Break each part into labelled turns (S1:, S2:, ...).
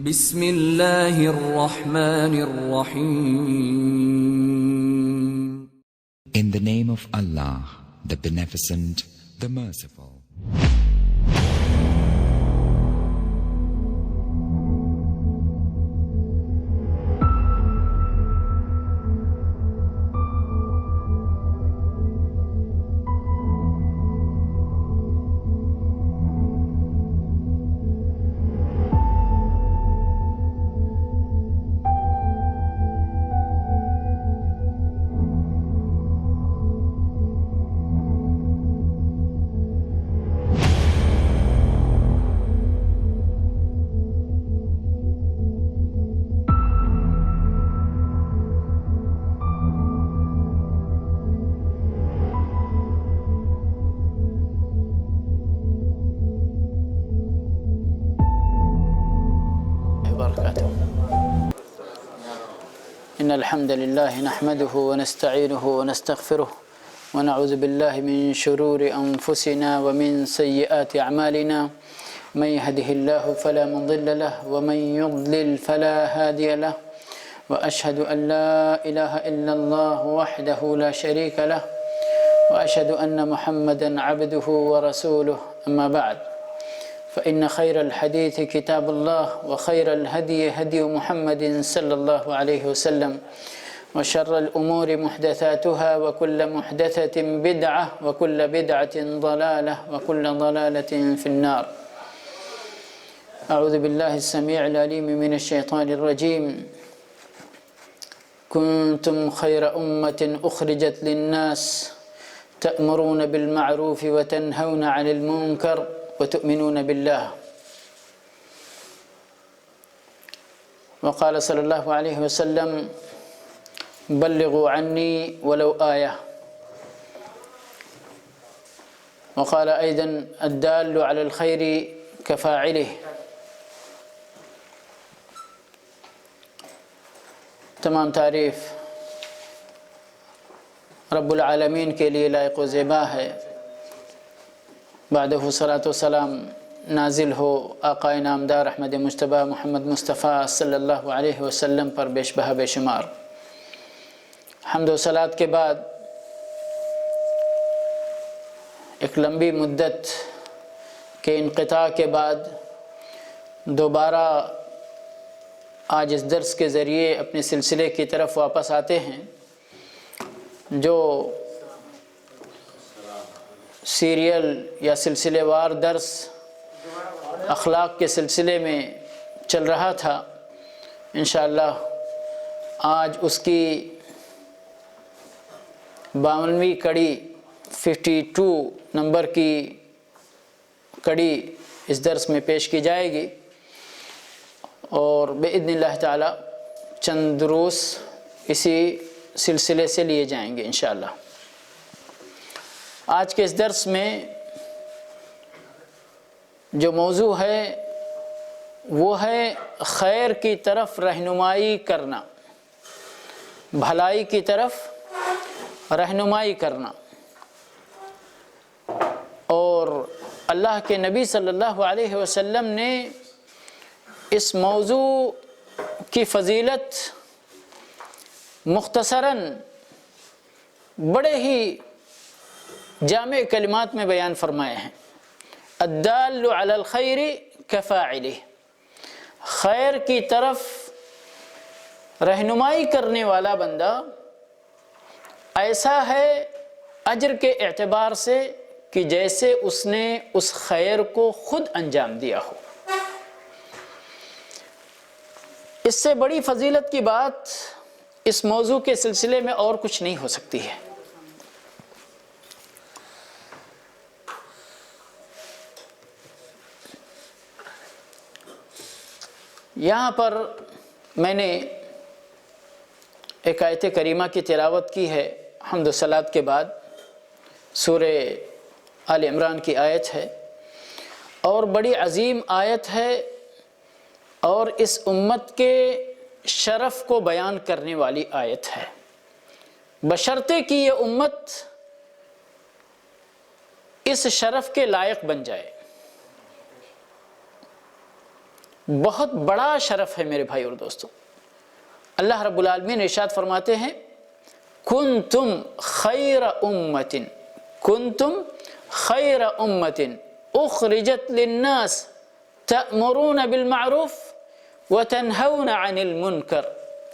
S1: بسم اللہ الرحمن الرحیم.
S2: In the name of Allah, the Beneficent, the Merciful.
S3: إن الحمد لله نحمده ونستعينه ونستغفره ونعوذ بالله من شرور أنفسنا ومن سيئات أعمالنا. من يهده الله فلا مضل له ومن يضلل فلا هادي له، وأشهد أن لا إله إلا الله وحده لا شريك له، وأشهد أن محمدا عبده ورسوله. أما بعد، فإن خير الحديث كتاب الله، وخير الهدي هدي محمد صلى الله عليه وسلم، وشر الأمور محدثاتها، وكل محدثة بدعة، وكل بدعة ضلالة، وكل ضلالة في النار. أعوذ بالله السميع العليم من الشيطان الرجيم. كنتم خير أمة أخرجت للناس تأمرون بالمعروف وتنهون عن المنكر وتؤمنون بالله. وقال صلى الله عليه وسلم: بلغوا عني ولو آية. وقال أيضا: الدال على الخير كفاعله. تمام تعریف رب العالمین کے لیے لائق و زیبا ہے. بعدہ صلاۃ و سلام نازل ہو آقا نامدار احمد مجتبیٰ محمد مصطفیٰ صلی اللہ علیہ وسلم پر بیش بہا بے شمار. حمد و صلاۃ کے بعد ایک لمبی مدت کے انقطاع کے بعد دوبارہ آج اس درس کے ذریعے اپنے سلسلے کی طرف واپس آتے ہیں جو سیریل یا سلسلے وار درس اخلاق کے سلسلے میں چل رہا تھا. انشاءاللہ آج اس کی 52ویں کڑی 52 نمبر کی کڑی اس درس میں پیش کی جائے گی، اور باذن اللہ تعالی چند دروس اسی سلسلے سے لیے جائیں گے انشاءاللہ. آج کے اس درس میں جو موضوع ہے وہ ہے خیر کی طرف رہنمائی کرنا، بھلائی کی طرف رہنمائی کرنا. اور اللہ کے نبی صلی اللہ علیہ وسلم نے اس موضوع کی فضیلت مختصراً بڑے ہی جامع کلمات میں بیان فرمائے ہیں. الدال علی الخیر کفاعلہ، خیر کی طرف رہنمائی کرنے والا بندہ ایسا ہے اجر کے اعتبار سے کہ جیسے اس نے اس خیر کو خود انجام دیا ہو. اس سے بڑی فضیلت کی بات اس موضوع کے سلسلے میں اور کچھ نہیں ہو سکتی ہے. یہاں پر میں نے ایک آیت کریمہ کی تلاوت کی ہے حمد و صلاۃ کے بعد. سورہ آل عمران کی آیت ہے اور بڑی عظیم آیت ہے، اور اس امت کے شرف کو بیان کرنے والی آیت ہے، بشرطے کہ یہ امت اس شرف کے لائق بن جائے. بہت بڑا شرف ہے میرے بھائی اور دوستوں۔ اللہ رب العالمین ارشاد فرماتے ہیں کنتم خیر امت، کنتم خیر امت اخرجت للناس تأمرون بالمعروف وتنہون عن المنکر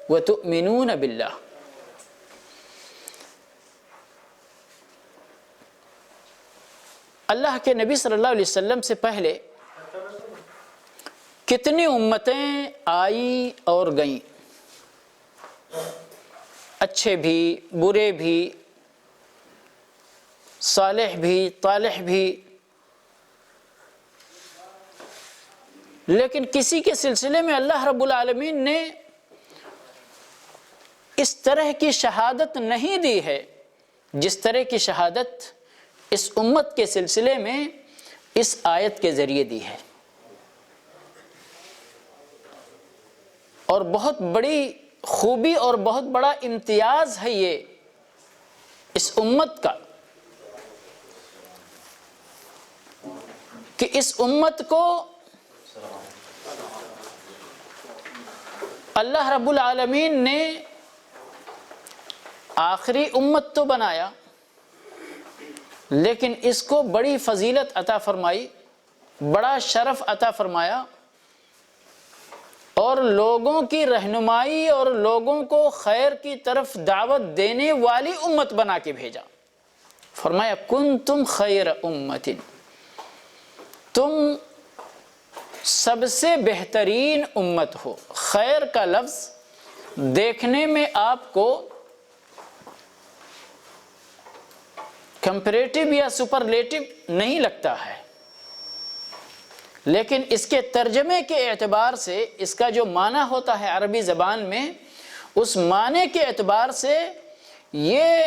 S3: وتؤمنون باللہ۔ اللہ کے نبی صلی اللہ علیہ وسلم سے پہلے کتنی امتیں آئیں اور گئیں، اچھے بھی برے بھی، صالح بھی طالح بھی، لیکن کسی کے سلسلے میں اللہ رب العالمین نے اس طرح کی شہادت نہیں دی ہے جس طرح کی شہادت اس امت کے سلسلے میں اس آیت کے ذریعے دی ہے۔ اور بہت بڑی خوبی اور بہت بڑا امتیاز ہے یہ اس امت کا کہ اس امت کو اللہ رب العالمین نے آخری امت تو بنایا، لیکن اس کو بڑی فضیلت عطا فرمائی، بڑا شرف عطا فرمایا، اور لوگوں کی رہنمائی اور لوگوں کو خیر کی طرف دعوت دینے والی امت بنا کے بھیجا۔ فرمایا کنتم خیر امت، تم سب سے بہترین امت ہو۔ خیر کا لفظ دیکھنے میں آپ کو کمپیریٹیو یا سپرلیٹیو نہیں لگتا ہے، لیکن اس کے ترجمے کے اعتبار سے اس کا جو معنی ہوتا ہے عربی زبان میں، اس معنی کے اعتبار سے یہ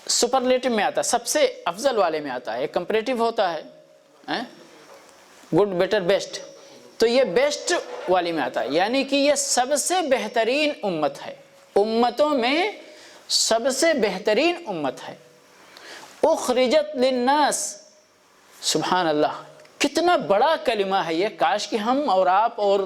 S3: سپرلیٹو میں آتا ہے، سب سے افضل والے میں آتا ہے۔ کمپیریٹیو ہوتا ہے گڈ بیٹر بیسٹ، تو یہ بیسٹ والی میں آتا ہے، یعنی کہ یہ سب سے بہترین امت ہے، امتوں میں سب سے بہترین امت ہے۔ اخرجت للناس، سبحان اللہ، کتنا بڑا کلمہ ہے یہ۔ کاش کہ ہم اور آپ اور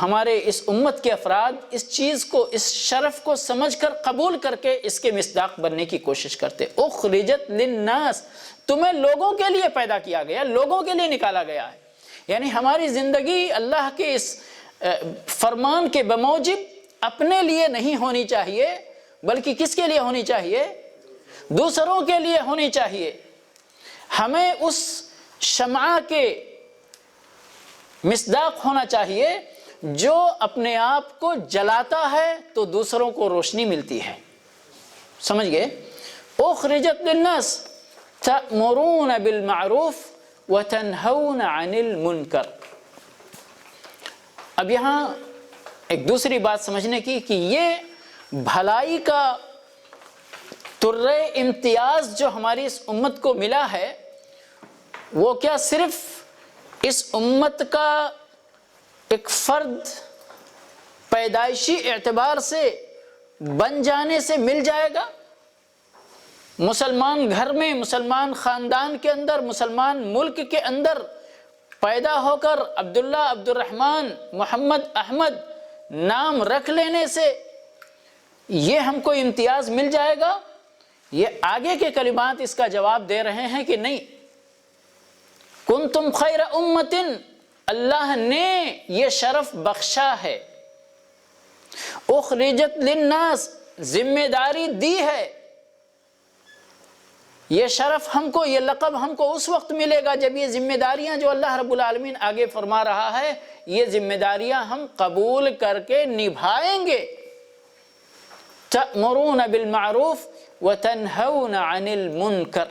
S3: ہمارے اس امت کے افراد اس چیز کو، اس شرف کو سمجھ کر قبول کر کے اس کے مصداق بننے کی کوشش کرتے۔ اخرجت للناس، تمہیں لوگوں کے لیے پیدا کیا گیا، لوگوں کے لیے نکالا گیا ہے، یعنی ہماری زندگی اللہ کے اس فرمان کے بموجب اپنے لیے نہیں ہونی چاہیے، بلکہ کس کے لیے ہونی چاہیے؟ دوسروں کے لیے ہونی چاہیے۔ ہمیں اس شمع کے مصداق ہونا چاہیے جو اپنے آپ کو جلاتا ہے تو دوسروں کو روشنی ملتی ہے۔ سمجھ گئے؟ اخرجت للناس تأمرون بالمعروف وتنہون عن المنکر۔ اب یہاں ایک دوسری بات سمجھنے کی کہ یہ بھلائی کا ترے امتیاز جو ہماری اس امت کو ملا ہے، وہ کیا صرف اس امت کا ایک فرد پیدائشی اعتبار سے بن جانے سے مل جائے گا؟ مسلمان گھر میں، مسلمان خاندان کے اندر، مسلمان ملک کے اندر پیدا ہو کر عبداللہ، عبد الرحمن، محمد، احمد نام رکھ لینے سے یہ ہم کو امتیاز مل جائے گا؟ یہ آگے کے کلمات اس کا جواب دے رہے ہیں کہ نہیں۔ کنتم خیر امت، اللہ نے یہ شرف بخشا ہے۔ اخرجت للناس، ذمہ داری دی ہے۔ یہ شرف ہم کو، یہ لقب ہم کو اس وقت ملے گا جب یہ ذمہ داریاں جو اللہ رب العالمین آگے فرما رہا ہے، یہ ذمہ داریاں ہم قبول کر کے نبھائیں گے۔ تأمرون بالمعروف وتنہون عن المنکر،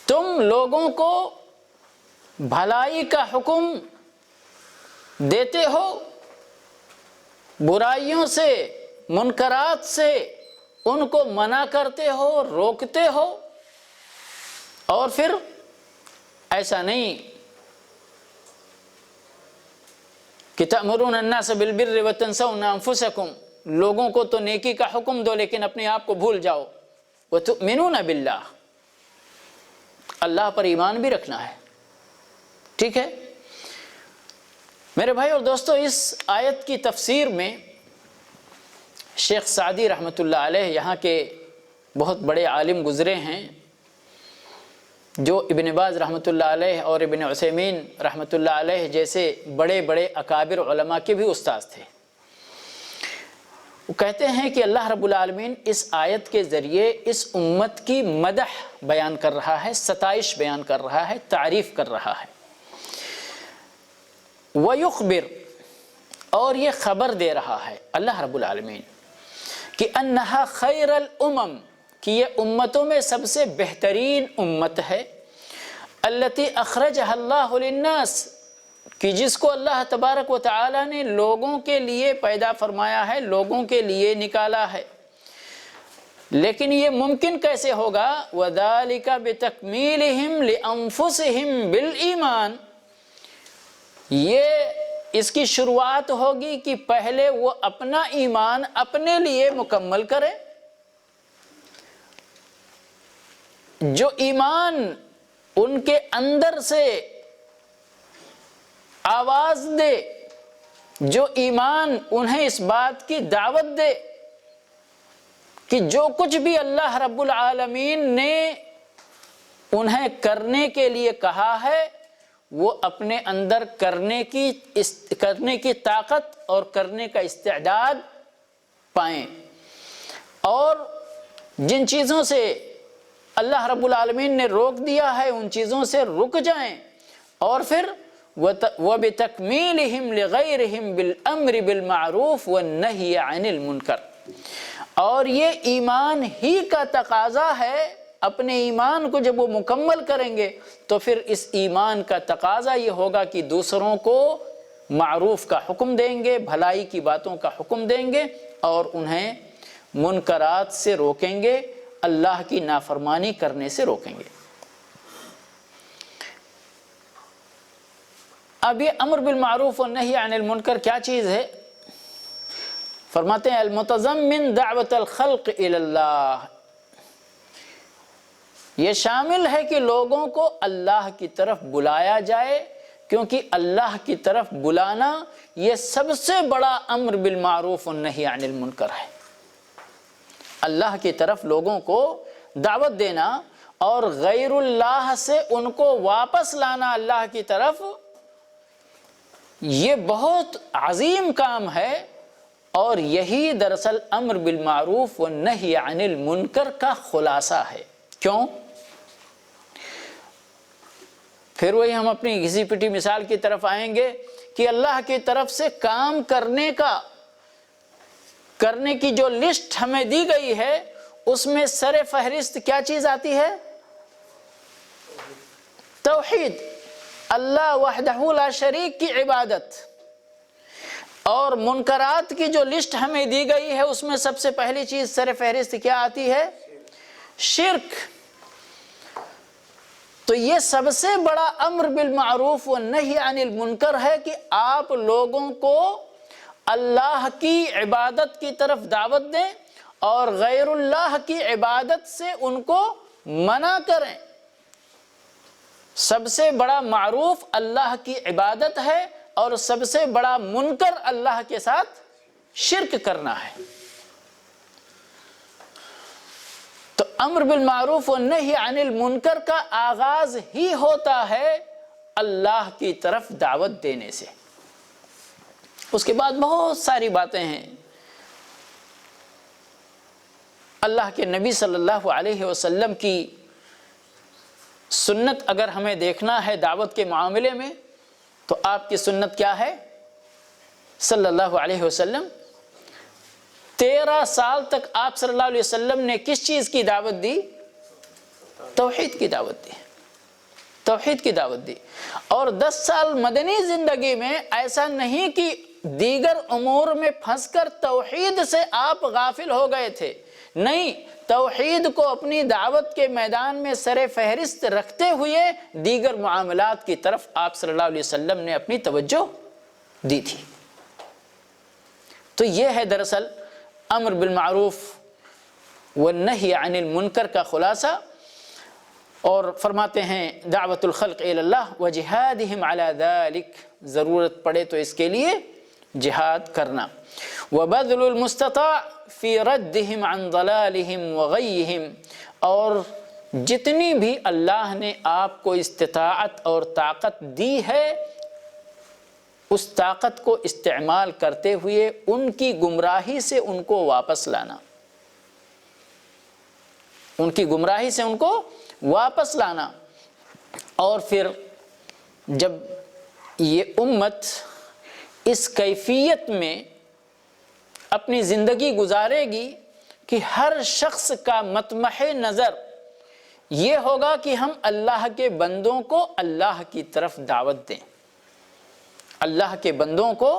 S3: تم لوگوں کو بھلائی کا حکم دیتے ہو، برائیوں سے، منکرات سے ان کو منع کرتے ہو، روکتے ہو، اور پھر ایسا نہیں کہ تأمرون الناس بالبر وتنسون انفسکم، لوگوں کو تو نیکی کا حکم دو لیکن اپنے آپ کو بھول جاؤ۔ وتؤمنون باللہ، اللہ پر ایمان بھی رکھنا ہے، ٹھیک ہے میرے بھائی اور دوستو، اس آیت کی تفسیر میں شیخ سعدی رحمۃ اللہ علیہ یہاں کے بہت بڑے عالم گزرے ہیں، جو ابن باز رحمۃ اللہ علیہ اور ابن عثیمین رحمۃ اللہ علیہ جیسے بڑے بڑے اکابر علماء کے بھی استاذ تھے۔ وہ کہتے ہیں کہ اللہ رب العالمین اس آیت کے ذریعے اس امت کی مدح بیان کر رہا ہے، ستائش بیان کر رہا ہے، تعریف کر رہا ہے۔ وَيُخْبِرْ، اور یہ خبر دے رہا ہے اللہ رب العالمین کہ انہا خیر الامم، کہ یہ امتوں میں سب سے بہترین امت ہے، التی اخرجہ اللہ للناس، کہ جس کو اللہ تبارک و تعالی نے لوگوں کے لیے پیدا فرمایا ہے، لوگوں کے لیے نکالا ہے۔ لیکن یہ ممکن کیسے ہوگا؟ وَذَلِكَ بِتَكْمِيلِهِمْ لِأَنفُسِهِمْ بِالْإِيمَانِ، یہ اس کی شروعات ہوگی کہ پہلے وہ اپنا ایمان اپنے لیے مکمل کرے۔ جو ایمان ان کے اندر سے آواز دے، جو ایمان انہیں اس بات کی دعوت دے کہ جو کچھ بھی اللہ رب العالمین نے انہیں کرنے کے لیے کہا ہے وہ اپنے اندر کرنے کی طاقت اور کرنے کا استعداد پائیں، اور جن چیزوں سے اللہ رب العالمین نے روک دیا ہے ان چیزوں سے رک جائیں، اور پھر وَبِتَكْمِيلِهِمْ لِغَيْرِهِمْ بِالْأَمْرِ بِالْمَعْرُوفِ وَالنَّهْيِ عَنِ الْمُنْكَرِ، اور یہ ایمان ہی کا تقاضا ہے۔ اپنے ایمان کو جب وہ مکمل کریں گے تو پھر اس ایمان کا تقاضا یہ ہوگا کہ دوسروں کو معروف کا حکم دیں گے، بھلائی کی باتوں کا حکم دیں گے، اور انہیں منکرات سے روکیں گے، اللہ کی نافرمانی کرنے سے روکیں گے۔ اب یہ امر بالمعروف والنہی عن المنکر کیا چیز ہے؟ فرماتے ہیں المتضمن دعوت الخلق الی اللہ، یہ شامل ہے کہ لوگوں کو اللہ کی طرف بلایا جائے، کیونکہ اللہ کی طرف بلانا یہ سب سے بڑا امر بالمعروف والنہی عن المنکر ہے۔ اللہ کی طرف لوگوں کو دعوت دینا اور غیر اللہ سے ان کو واپس لانا اللہ کی طرف، یہ بہت عظیم کام ہے، اور یہی دراصل امر بالمعروف والنہی عن المنکر کا خلاصہ ہے۔ کیوں؟ پھر وہی ہم اپنی گھسی پٹی مثال کی طرف آئیں گے کہ اللہ کی طرف سے کام کرنے کی جو لسٹ ہمیں دی گئی ہے اس میں سر فہرست کیا چیز آتی ہے؟ توحید، اللہ وحدہ لا شریک کی عبادت۔ اور منکرات کی جو لسٹ ہمیں دی گئی ہے اس میں سب سے پہلی چیز سر فہرست کیا آتی ہے؟ شرک۔ تو یہ سب سے بڑا امر بالمعروف والنہی عن المنکر ہے کہ آپ لوگوں کو اللہ کی عبادت کی طرف دعوت دیں اور غیر اللہ کی عبادت سے ان کو منع کریں۔ سب سے بڑا معروف اللہ کی عبادت ہے اور سب سے بڑا منکر اللہ کے ساتھ شرک کرنا ہے۔ تو امر بالمعروف والنہی عن المنکر کا آغاز ہی ہوتا ہے اللہ کی طرف دعوت دینے سے۔ اس کے بعد بہت ساری باتیں ہیں۔ اللہ کے نبی صلی اللہ علیہ وسلم کی سنت اگر ہمیں دیکھنا ہے دعوت کے معاملے میں تو آپ کی سنت کیا ہے؟ صلی اللہ علیہ وسلم 13 سال تک آپ صلی اللہ علیہ وسلم نے کس چیز کی دعوت دی؟ توحید کی دعوت دی، توحید کی دعوت دی۔ اور 10 سال مدنی زندگی میں ایسا نہیں کہ دیگر امور میں پھنس کر توحید سے آپ غافل ہو گئے تھے، نہیں، توحید کو اپنی دعوت کے میدان میں سر فہرست رکھتے ہوئے دیگر معاملات کی طرف آپ صلی اللہ علیہ وسلم نے اپنی توجہ دی تھی۔ تو یہ ہے دراصل امر بالمعروف والنہی عن المنکر کا خلاصہ۔ اور فرماتے ہیں دعوت الخلق الی اللہ وجہادہم علی ذالک، ضرورت پڑے تو اس کے لیے جہاد کرنا، وبذل المستطاع فی ردہم عن ضلالہم وغیہم، اور جتنی بھی اللہ نے آپ کو استطاعت اور طاقت دی ہے اس طاقت کو استعمال کرتے ہوئے ان کی گمراہی سے ان کو واپس لانا، ان کی گمراہی سے ان کو واپس لانا۔ اور پھر جب یہ امت اس کیفیت میں اپنی زندگی گزارے گی کہ ہر شخص کا مطمح نظر یہ ہوگا کہ ہم اللہ کے بندوں کو اللہ کی طرف دعوت دیں، اللہ کے بندوں کو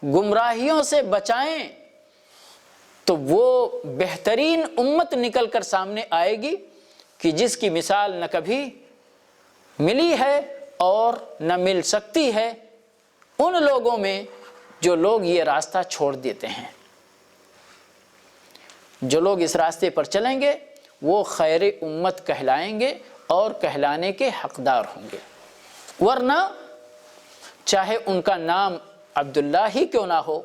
S3: گمراہیوں سے بچائیں، تو وہ بہترین امت نکل کر سامنے آئے گی کہ جس کی مثال نہ کبھی ملی ہے اور نہ مل سکتی ہے ان لوگوں میں جو لوگ یہ راستہ چھوڑ دیتے ہیں۔ جو لوگ اس راستے پر چلیں گے وہ خیر امت کہلائیں گے اور کہلانے کے حقدار ہوں گے، ورنہ چاہے ان کا نام عبداللہ ہی کیوں نہ ہو،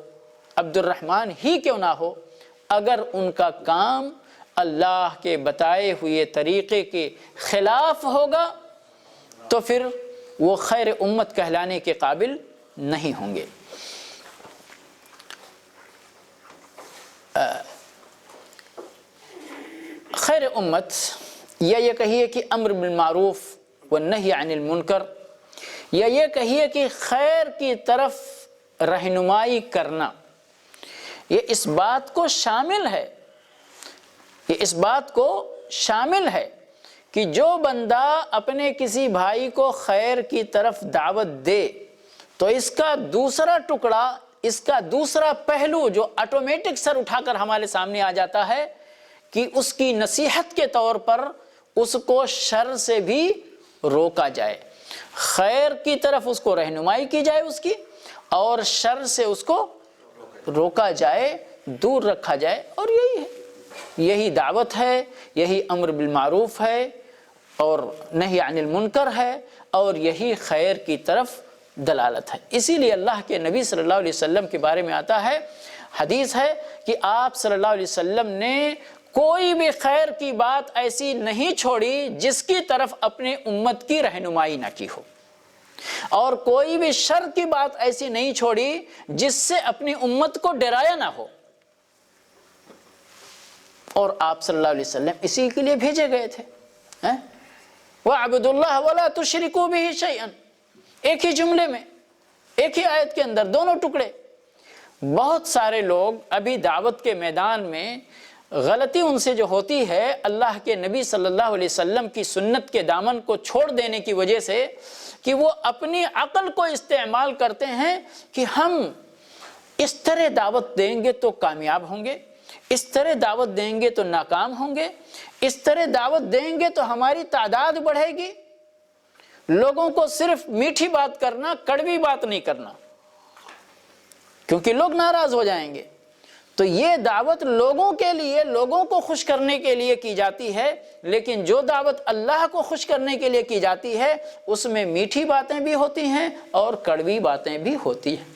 S3: عبد الرحمن ہی کیوں نہ ہو، اگر ان کا کام اللہ کے بتائے ہوئے طریقے کے خلاف ہوگا تو پھر وہ خیر امت کہلانے کے قابل نہیں ہوں گے۔ خیر امت یا یہ کہیے کہ امر بالمعروف والنہی عن المنکر، یا یہ کہیے کہ خیر کی طرف رہنمائی کرنا، یہ اس بات کو شامل ہے، یہ اس بات کو شامل ہے کہ جو بندہ اپنے کسی بھائی کو خیر کی طرف دعوت دے تو اس کا دوسرا ٹکڑا، اس کا دوسرا پہلو جو آٹومیٹک سر اٹھا کر ہمارے سامنے آ جاتا ہے کہ اس کی نصیحت کے طور پر اس کو شر سے بھی روکا جائے، خیر کی طرف اس کو رہنمائی کی جائے اس کی، اور شر سے اس کو روکا جائے، دور رکھا جائے۔ اور یہی ہے، یہی دعوت ہے، یہی امر بالمعروف ہے اور نہی عن المنکر ہے، اور یہی خیر کی طرف دلالت ہے۔ اسی لیے اللہ کے نبی صلی اللہ علیہ وسلم کے بارے میں آتا ہے، حدیث ہے کہ آپ صلی اللہ علیہ وسلم نے کوئی بھی خیر کی بات ایسی نہیں چھوڑی جس کی طرف اپنے امت کی رہنمائی نہ کی ہو، اور کوئی بھی شر کی بات ایسی نہیں چھوڑی جس سے اپنی امت کو ڈرایا نہ ہو۔ اور آپ صلی اللہ علیہ وسلم اسی کے لیے بھیجے گئے تھے، وَاعْبُدُوا اللَّهَ وَلَا تُشْرِكُوا بِهِ شَيْئًا، ایک ہی جملے میں، ایک ہی آیت کے اندر دونوں ٹکڑے۔ بہت سارے لوگ ابھی دعوت کے میدان میں غلطی ان سے جو ہوتی ہے اللہ کے نبی صلی اللہ علیہ وسلم کی سنت کے دامن کو چھوڑ دینے کی وجہ سے، کہ وہ اپنی عقل کو استعمال کرتے ہیں کہ ہم اس طرح دعوت دیں گے تو کامیاب ہوں گے، اس طرح دعوت دیں گے تو ناکام ہوں گے، اس طرح دعوت دیں گے تو ہماری تعداد بڑھے گی۔ لوگوں کو صرف میٹھی بات کرنا، کڑوی بات نہیں کرنا، کیونکہ لوگ ناراض ہو جائیں گے۔ تو یہ دعوت لوگوں کے لیے، لوگوں کو خوش کرنے کے لیے کی جاتی ہے، لیکن جو دعوت اللہ کو خوش کرنے کے لیے کی جاتی ہے اس میں میٹھی باتیں بھی ہوتی ہیں اور کڑوی باتیں بھی ہوتی ہیں۔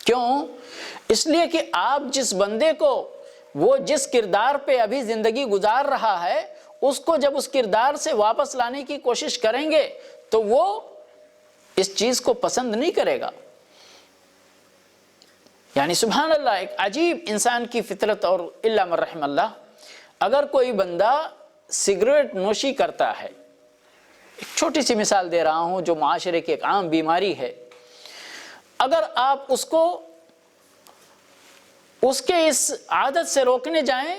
S3: کیوں؟ اس لیے کہ آپ جس بندے کو، وہ جس کردار پہ ابھی زندگی گزار رہا ہے، اس کو جب اس کردار سے واپس لانے کی کوشش کریں گے تو وہ اس چیز کو پسند نہیں کرے گا۔ یعنی سبحان اللہ، ایک عجیب انسان کی فطرت، اور الا من رحم اللہ، اگر کوئی بندہ سگریٹ نوشی کرتا ہے، ایک چھوٹی سی مثال دے رہا ہوں جو معاشرے کی ایک عام بیماری ہے، اگر آپ اس کو اس کے اس عادت سے روکنے جائیں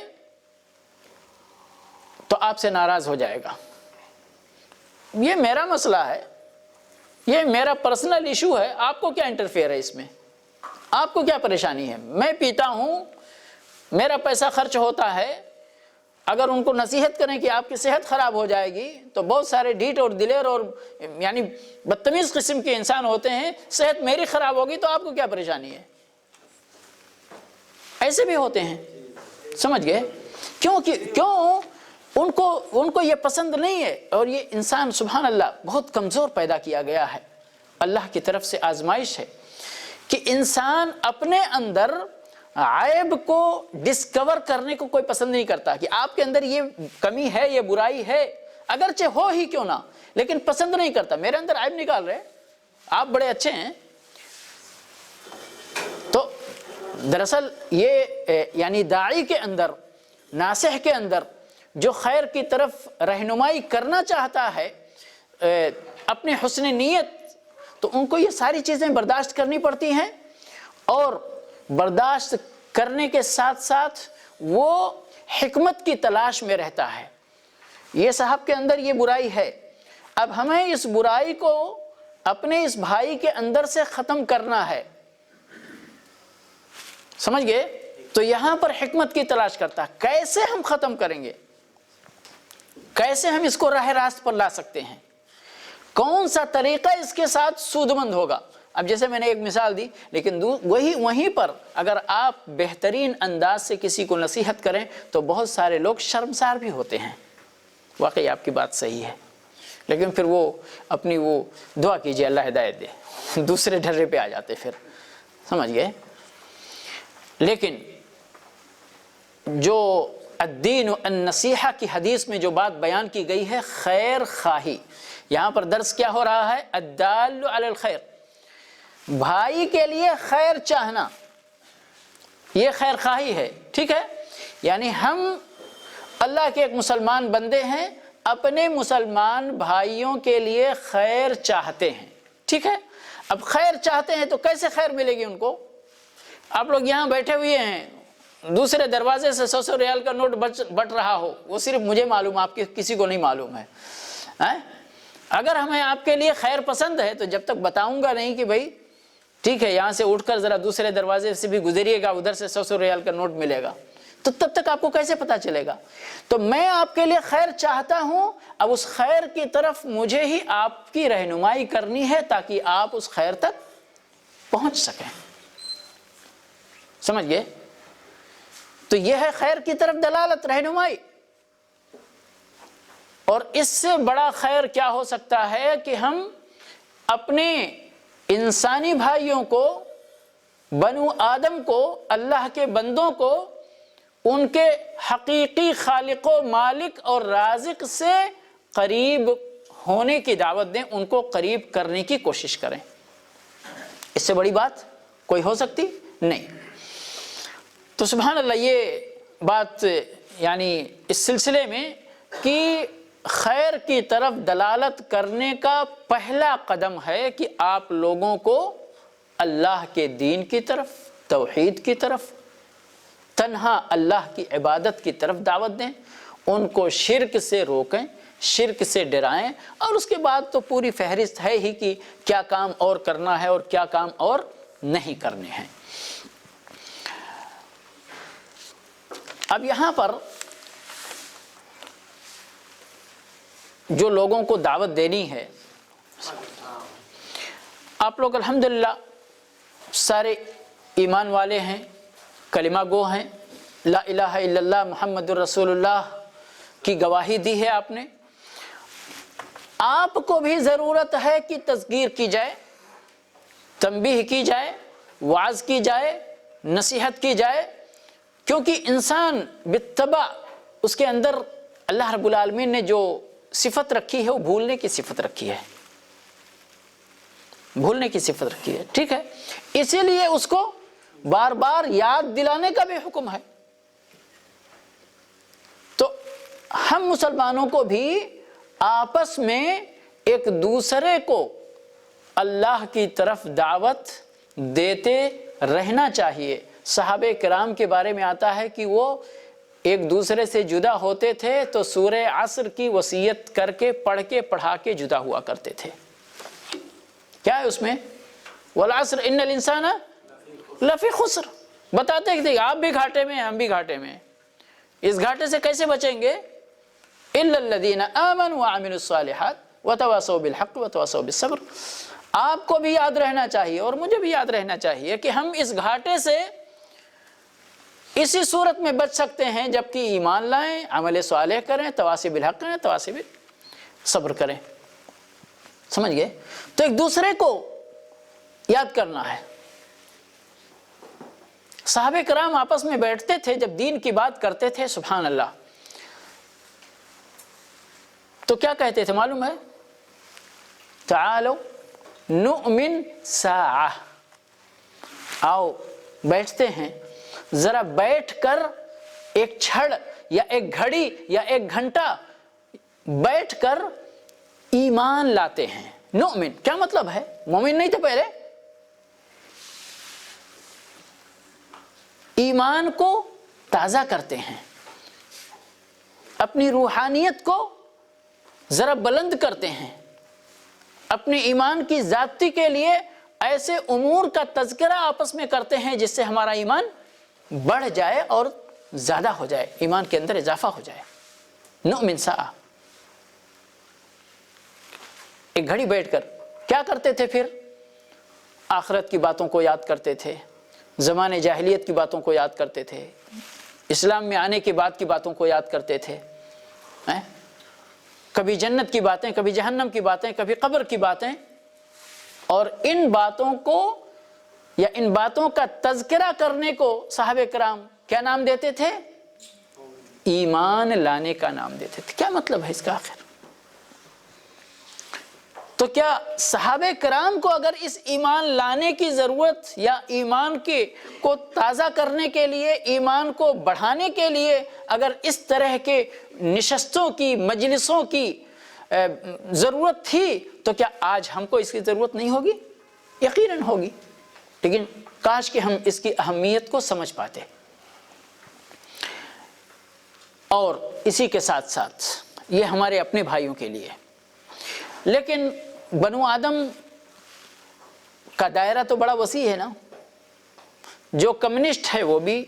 S3: تو آپ سے ناراض ہو جائے گا۔ یہ میرا مسئلہ ہے، یہ میرا پرسنل ایشو ہے، آپ کو کیا انٹرفیئر ہے اس میں؟ آپ کو کیا پریشانی ہے؟ میں پیتا ہوں، میرا پیسہ خرچ ہوتا ہے، اگر ان کو نصیحت کریں کہ آپ کی صحت خراب ہو جائے گی تو بہت سارے ڈھیٹ اور دلیر اور یعنی بدتمیز قسم کے انسان ہوتے ہیں، صحت میری خراب ہوگی تو آپ کو کیا پریشانی ہے؟ ایسے بھی ہوتے ہیں، سمجھ گئے؟ کیوں؟ ان کو یہ پسند نہیں ہے. اور یہ انسان سبحان اللہ بہت کمزور پیدا کیا گیا ہے. اللہ کی طرف سے آزمائش ہے کہ انسان اپنے اندر عیب کو ڈسکور کرنے کو کوئی پسند نہیں کرتا کہ آپ کے اندر یہ کمی ہے، یہ برائی ہے، اگرچہ ہو ہی کیوں نہ، لیکن پسند نہیں کرتا. میرے اندر عیب نکال رہے، آپ بڑے اچھے ہیں. تو دراصل یہ یعنی داعی کے اندر، ناصح کے اندر جو خیر کی طرف رہنمائی کرنا چاہتا ہے اپنے حسن نیت، تو ان کو یہ ساری چیزیں برداشت کرنی پڑتی ہیں. اور برداشت کرنے کے ساتھ ساتھ وہ حکمت کی تلاش میں رہتا ہے. یہ صاحب کے اندر یہ برائی ہے، اب ہمیں اس برائی کو اپنے اس بھائی کے اندر سے ختم کرنا ہے. سمجھ گئے؟ تو یہاں پر حکمت کی تلاش کرتا ہے. کیسے ہم ختم کریں گے، کیسے ہم اس کو راہ راست پر لا سکتے ہیں، کون سا طریقہ اس کے ساتھ سودمند ہوگا. اب جیسے میں نے ایک مثال دی، لیکن وہیں پر اگر آپ بہترین انداز سے کسی کو نصیحت کریں تو بہت سارے لوگ شرمسار بھی ہوتے ہیں. واقعی آپ کی بات صحیح ہے، لیکن پھر وہ اپنی وہ دعا کیجئے اللہ ہدایت دے، دوسرے ڈھرے پہ آ جاتے پھر. سمجھ گئے؟ لیکن جو الدین النصیحہ کی حدیث میں جو بات بیان کی گئی ہے، خیر خواہی، یہاں پر درس کیا ہو رہا ہے؟ الدال علی الخیر، بھائی کے لیے خیر چاہنا، یہ خیر خواہی ہے. ٹھیک ہے؟ یعنی ہم اللہ کے ایک مسلمان بندے ہیں، اپنے مسلمان بھائیوں کے لیے خیر چاہتے ہیں. ٹھیک ہے؟ اب خیر چاہتے ہیں تو کیسے خیر ملے گی ان کو؟ آپ لوگ یہاں بیٹھے ہوئے ہیں، دوسرے دروازے سے 100 ریال کا نوٹ بٹ رہا ہو، وہ صرف مجھے معلوم، آپ کسی کو نہیں معلوم ہے. اگر ہمیں آپ کے لیے خیر پسند ہے تو جب تک بتاؤں گا نہیں کہ بھائی ٹھیک ہے یہاں سے اٹھ کر ذرا دوسرے دروازے سے بھی گزریے گا، ادھر سے 100 ریال کا نوٹ ملے گا، تو تب تک آپ کو کیسے پتا چلے گا؟ تو میں آپ کے لیے خیر چاہتا ہوں، اب اس خیر کی طرف مجھے ہی آپ کی رہنمائی کرنی ہے تاکہ آپ اس خیر تک پہنچ سکیں. سمجھ گئے؟ تو یہ ہے خیر کی طرف دلالت، رہنمائی. اور اس سے بڑا خیر کیا ہو سکتا ہے کہ ہم اپنے انسانی بھائیوں کو، بنو آدم کو، اللہ کے بندوں کو ان کے حقیقی خالق و مالک اور رازق سے قریب ہونے کی دعوت دیں، ان کو قریب کرنے کی کوشش کریں. اس سے بڑی بات کوئی ہو سکتی نہیں. تو سبحان اللہ یہ بات یعنی اس سلسلے میں کہ خیر کی طرف دلالت کرنے کا پہلا قدم ہے کہ آپ لوگوں کو اللہ کے دین کی طرف، توحید کی طرف، تنہا اللہ کی عبادت کی طرف دعوت دیں، ان کو شرک سے روکیں، شرک سے ڈرائیں. اور اس کے بعد تو پوری فہرست ہے ہی کہ کیا کام اور کرنا ہے اور کیا کام اور نہیں کرنے ہیں. اب یہاں پر جو لوگوں کو دعوت دینی ہے، آپ لوگ الحمدللہ سارے ایمان والے ہیں، کلمہ گو ہیں، لا الہ الا اللہ محمد الرسول اللہ کی گواہی دی ہے آپ نے. آپ کو بھی ضرورت ہے کہ تذکیر کی جائے، تنبیہ کی جائے، وعظ کی جائے، نصیحت کی جائے، کیونکہ انسان بالطبع اس کے اندر اللہ رب العالمین نے جو صفت رکھی ہے وہ بھولنے کی صفت رکھی ہے، بھولنے کی صفت رکھی ہے. ٹھیک ہے؟ اسی لیے اس کو بار بار یاد دلانے کا بھی حکم ہے. تو ہم مسلمانوں کو بھی آپس میں ایک دوسرے کو اللہ کی طرف دعوت دیتے رہنا چاہیے. صحابہ کرام کے بارے میں آتا ہے کہ وہ ایک دوسرے سے جدا ہوتے تھے تو سورہ عصر کی وصیت کر کے پڑھا کے جدا ہوا کرتے تھے. کیا ہے اس میں؟ والعصر ان الانسان لفی خسر. بتاتے تھے آپ بھی گھاٹے میں، ہم بھی گھاٹے میں. اس گھاٹے سے کیسے بچیں گے؟ الا الذین آمنوا وعملوا الصالحات وتواصوا بالحق وتواصوا بالصبر. آپ کو بھی یاد رہنا چاہیے اور مجھے بھی یاد رہنا چاہیے کہ ہم اس گھاٹے سے اسی صورت میں بچ سکتے ہیں جبکہ ایمان لائیں، عمل صالح کریں، تواصی بالحق کریں، تواصی بالصبر کریں۔ سمجھ گئے؟ تو ایک دوسرے کو یاد کرنا ہے۔ صحابہ کرام آپس میں بیٹھتے تھے جب دین کی بات کرتے تھے، سبحان اللہ، تو کیا کہتے تھے معلوم ہے؟ تعالوا نؤمن ساعہ، آؤ بیٹھتے ہیں، ذرا بیٹھ کر ایک چھڑ یا ایک گھڑی یا ایک گھنٹہ بیٹھ کر ایمان لاتے ہیں۔ نؤمن کیا مطلب ہے؟ مومن نہیں تھے پہلے، ایمان کو تازہ کرتے ہیں، اپنی روحانیت کو ذرا بلند کرتے ہیں، اپنے ایمان کی زیادتی کے لیے ایسے امور کا تذکرہ آپس میں کرتے ہیں جس سے ہمارا ایمان بڑھ جائے اور زیادہ ہو جائے، ایمان کے اندر اضافہ ہو جائے۔ نؤمن ساعہ، ایک گھڑی بیٹھ کر کیا کرتے تھے پھر؟ آخرت کی باتوں کو یاد کرتے تھے، زمانے جاہلیت کی باتوں کو یاد کرتے تھے، اسلام میں آنے کے بعد کی باتوں کو یاد کرتے تھے، کبھی جنت کی باتیں، کبھی جہنم کی باتیں، کبھی قبر کی باتیں، اور ان باتوں کو یا ان باتوں کا تذکرہ کرنے کو صحابہ کرام کیا نام دیتے تھے؟ ایمان لانے کا نام دیتے تھے۔ کیا مطلب ہے اس کا آخر؟ تو کیا صحابہ کرام کو اگر اس ایمان لانے کی ضرورت یا ایمان کو تازہ کرنے کے لیے، ایمان کو بڑھانے کے لیے اگر اس طرح کے نشستوں کی، مجلسوں کی ضرورت تھی تو کیا آج ہم کو اس کی ضرورت نہیں ہوگی؟ یقیناً ہوگی، لیکن کاش کہ ہم اس کی اہمیت کو سمجھ پاتے۔ اور اسی کے ساتھ ساتھ یہ ہمارے اپنے بھائیوں کے لیے، لیکن بنو آدم کا دائرہ تو بڑا وسیع ہے نا، جو کمیونسٹ ہے وہ بھی،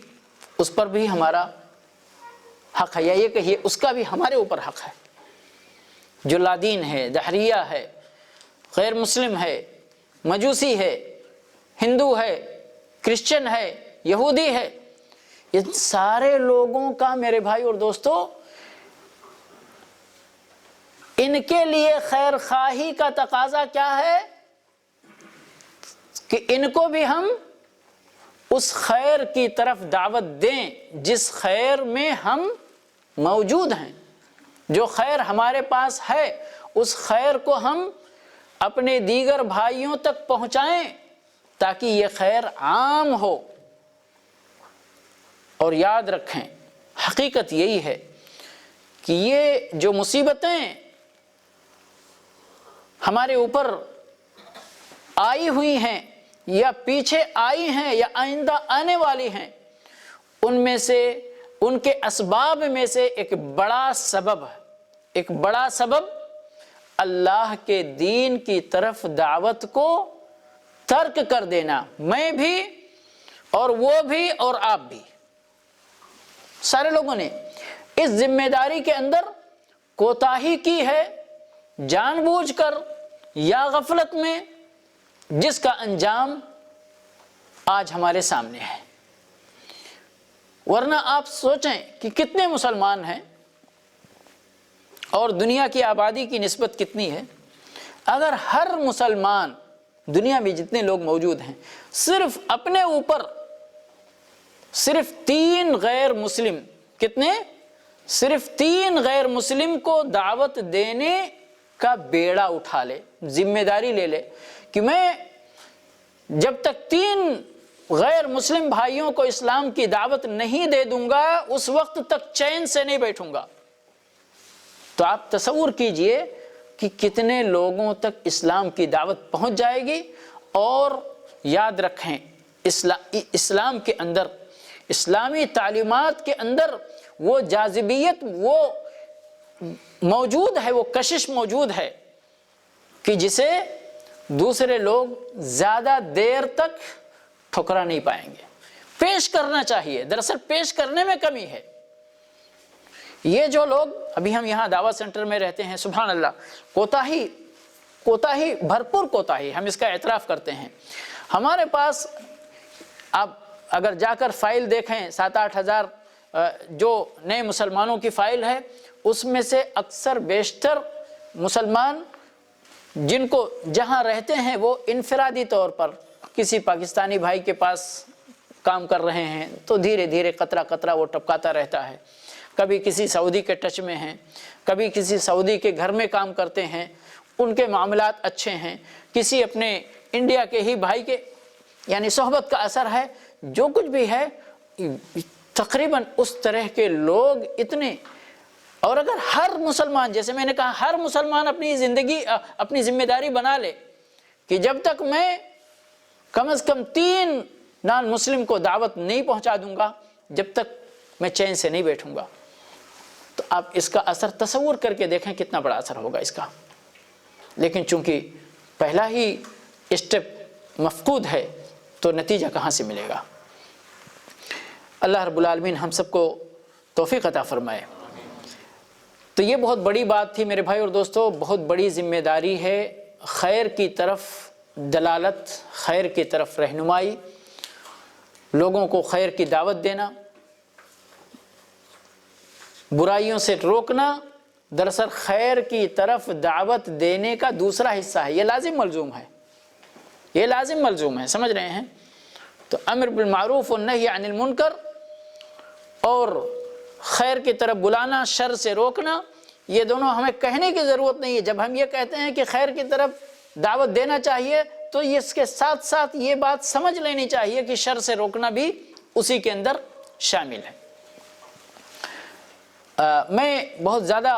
S3: اس پر بھی ہمارا حق ہے، یا یہ کہیے اس کا بھی ہمارے اوپر حق ہے۔ جو لادین ہے، دہریہ ہے، غیر مسلم ہے، مجوسی ہے، ہندو ہے، کرسچن ہے، یہودی ہے، ان سارے لوگوں کا میرے بھائی اور دوستو، ان کے لیے خیر خواہی کا تقاضا کیا ہے کہ ان کو بھی ہم اس خیر کی طرف دعوت دیں جس خیر میں ہم موجود ہیں۔ جو خیر ہمارے پاس ہے اس خیر کو ہم اپنے دیگر بھائیوں تک پہنچائیں تاکہ یہ خیر عام ہو۔ اور یاد رکھیں، حقیقت یہی ہے کہ یہ جو مصیبتیں ہمارے اوپر آئی ہوئی ہیں یا پیچھے آئی ہیں یا آئندہ آنے والی ہیں، ان میں سے، ان کے اسباب میں سے ایک بڑا سبب اللہ کے دین کی طرف دعوت کو ترک کر دینا۔ میں بھی اور وہ بھی اور آپ بھی، سارے لوگوں نے اس ذمہ داری کے اندر کوتاہی کی ہے، جان بوجھ کر یا غفلت میں، جس کا انجام آج ہمارے سامنے ہے۔ ورنہ آپ سوچیں کہ کتنے مسلمان ہیں اور دنیا کی آبادی کی نسبت کتنی ہے؟ اگر ہر مسلمان، دنیا میں جتنے لوگ موجود ہیں، صرف اپنے اوپر صرف 3 غیر مسلم، کتنے؟ صرف 3 غیر مسلم کو دعوت دینے کا بیڑا اٹھا لے، ذمہ داری لے لے کہ میں جب تک 3 غیر مسلم بھائیوں کو اسلام کی دعوت نہیں دے دوں گا اس وقت تک چین سے نہیں بیٹھوں گا، تو آپ تصور کیجئے کہ کتنے لوگوں تک اسلام کی دعوت پہنچ جائے گی۔ اور یاد رکھیں، اسلام کے اندر، اسلامی تعلیمات کے اندر وہ جاذبیت، وہ موجود ہے، وہ کشش موجود ہے کہ جسے دوسرے لوگ زیادہ دیر تک ٹھکرا نہیں پائیں گے۔ پیش کرنا چاہیے، دراصل پیش کرنے میں کمی ہے۔ یہ جو لوگ، ابھی ہم یہاں دعوت سینٹر میں رہتے ہیں، سبحان اللہ، کوتاہی، بھرپور کوتاہی، ہم اس کا اعتراف کرتے ہیں۔ ہمارے پاس، آپ اگر جا کر فائل دیکھیں 7-8 ہزار جو نئے مسلمانوں کی فائل ہے، اس میں سے اکثر بیشتر مسلمان جن کو جہاں رہتے ہیں وہ انفرادی طور پر کسی پاکستانی بھائی کے پاس کام کر رہے ہیں، تو دھیرے دھیرے قطرہ قطرہ وہ ٹپکاتا رہتا ہے. کبھی کسی سعودی کے ٹچ میں ہیں، کبھی کسی سعودی کے گھر میں کام کرتے ہیں، ان کے معاملات اچھے ہیں، کسی اپنے انڈیا کے ہی بھائی کے، یعنی صحبت کا اثر ہے. جو کچھ بھی ہے تقریباً اس طرح کے لوگ اتنے. اور اگر ہر مسلمان، جیسے میں نے کہا، ہر مسلمان اپنی زندگی اپنی ذمہ داری بنا لے کہ جب تک میں کم از کم 3 نان مسلم کو دعوت نہیں پہنچا دوں گا، جب تک میں چین سے نہیں بیٹھوں گا، تو آپ اس کا اثر تصور کر کے دیکھیں کتنا بڑا اثر ہوگا اس کا. لیکن چونکہ پہلا ہی اسٹیپ مفقود ہے تو نتیجہ کہاں سے ملے گا؟ اللہ رب العالمین ہم سب کو توفیق عطا فرمائے. تو یہ بہت بڑی بات تھی میرے بھائی اور دوستو، بہت بڑی ذمہ داری ہے خیر کی طرف دلالت، خیر کی طرف رہنمائی، لوگوں کو خیر کی دعوت دینا، برائیوں سے روکنا. دراصل خیر کی طرف دعوت دینے کا دوسرا حصہ ہے، یہ لازم ملزوم ہے، یہ لازم ملزوم ہے، سمجھ رہے ہیں؟ تو امر بالمعروف والنہی عن المنکر اور خیر کی طرف بلانا، شر سے روکنا، یہ دونوں ہمیں کہنے کی ضرورت نہیں ہے. جب ہم یہ کہتے ہیں کہ خیر کی طرف دعوت دینا چاہیے تو اس کے ساتھ ساتھ یہ بات سمجھ لینی چاہیے کہ شر سے روکنا بھی اسی کے اندر شامل ہے. میں بہت زیادہ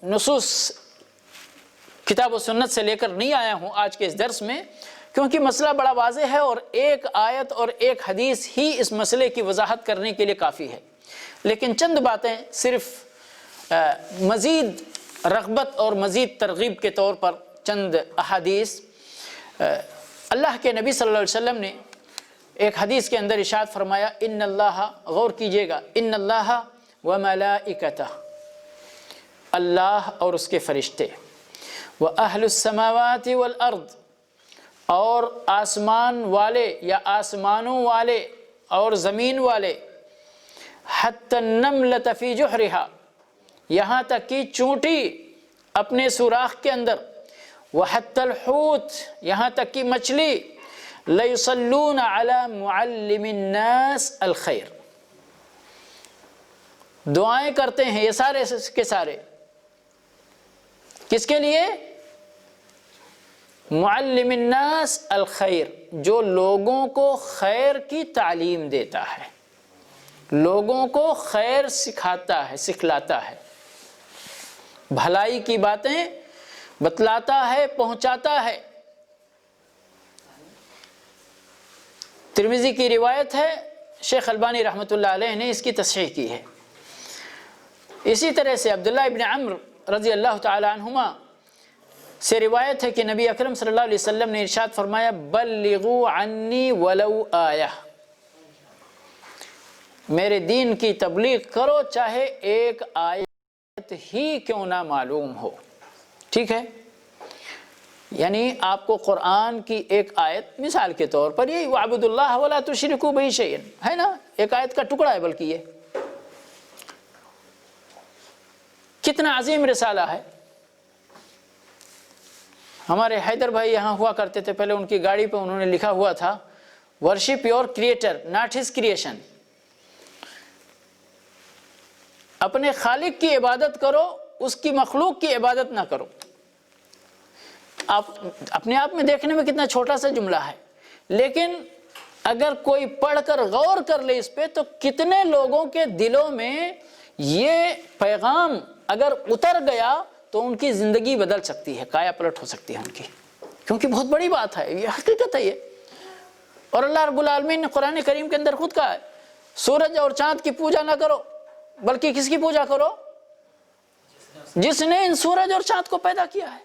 S3: نصوص کتاب و سنت سے لے کر نہیں آیا ہوں آج کے اس درس میں، کیونکہ مسئلہ بڑا واضح ہے اور ایک آیت اور ایک حدیث ہی اس مسئلے کی وضاحت کرنے کے لیے کافی ہے. لیکن چند باتیں صرف مزید رغبت اور مزید ترغیب کے طور پر، چند احادیث. اللہ کے نبی صلی اللہ علیہ وسلم نے ایک حدیث کے اندر ارشاد فرمایا، ان اللہ، غور کیجئے گا، ان اللہ وملائکتہ، اللہ اور اس کے فرشتے، واہل السماوات والارض، اور آسمان والے یا آسمانوں والے اور زمین والے، حتی النملۃ فی جحرہا، یہاں تک کہ چونٹی اپنے سوراخ کے اندر، وحتی الحوت، یہاں تک کہ مچھلی، لیصلون علی معلم الناس الخیر، دعائیں کرتے ہیں یہ سارے کے سارے. کس کے لیے؟ معلم الناس الخیر، جو لوگوں کو خیر کی تعلیم دیتا ہے، لوگوں کو خیر سکھاتا ہے، سکھلاتا ہے، بھلائی کی باتیں بتلاتا ہے، پہنچاتا ہے. ترمذی کی روایت ہے، شیخ البانی رحمۃ اللہ علیہ نے اس کی تصحیح کی ہے. اسی طرح سے عبداللہ ابن عمرو رضی اللہ تعالی عنہما سے روایت ہے کہ نبی اکرم صلی اللہ علیہ وسلم نے ارشاد فرمایا، بلغوا عنی ولو آیہ، میرے دین کی تبلیغ کرو چاہے ایک آیت ہی کیوں نہ معلوم ہو. ٹھیک ہے؟ یعنی آپ کو قرآن کی ایک آیت، مثال کے طور پر یہ وَاعْبُدُوا اللَّهَ وَلَا تُشْرِكُوا بِهِ شَيْئًا، ہے نا، ایک آیت کا ٹکڑا ہے، بلکہ یہ کتنا عظیم رسالہ ہے. ہمارے حیدر بھائی یہاں ہوا کرتے تھے، پہلے ان کی گاڑی پہ انہوں نے لکھا ہوا تھا، worship your creator not his creation, اپنے خالق کی عبادت کرو، اس کی مخلوق کی عبادت نہ کرو. آپ اپنے آپ میں دیکھنے میں کتنا چھوٹا سا جملہ ہے، لیکن اگر کوئی پڑھ کر غور کر لے اس پہ تو کتنے لوگوں کے دلوں میں یہ پیغام اگر اتر گیا تو ان کی زندگی بدل سکتی ہے، کایا پلٹ ہو سکتی ہے ان کی، کیونکہ بہت بڑی بات ہے، یہ حقیقت ہے یہ. اور اللہ رب العالمین نے قرآن کریم کے اندر خود کہا ہے، سورج اور چاند کی پوجا نہ کرو، بلکہ کس کی پوجا کرو؟ جس نے ان سورج اور چاند کو پیدا کیا ہے.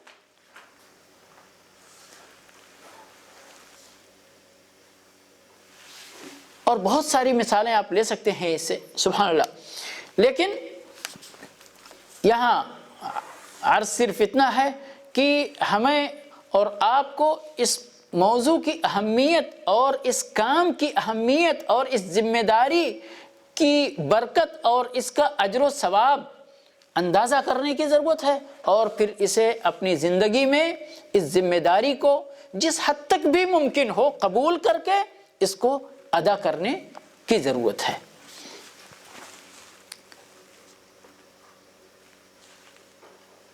S3: اور بہت ساری مثالیں آپ لے سکتے ہیں اس سے، سبحان اللہ. لیکن یہاں عرض صرف اتنا ہے کہ ہمیں اور آپ کو اس موضوع کی اہمیت اور اس کام کی اہمیت اور اس ذمہ داری کی برکت اور اس کا اجر و ثواب اندازہ کرنے کی ضرورت ہے، اور پھر اسے اپنی زندگی میں اس ذمہ داری کو جس حد تک بھی ممکن ہو قبول کر کے اس کو ادا کرنے کی ضرورت ہے۔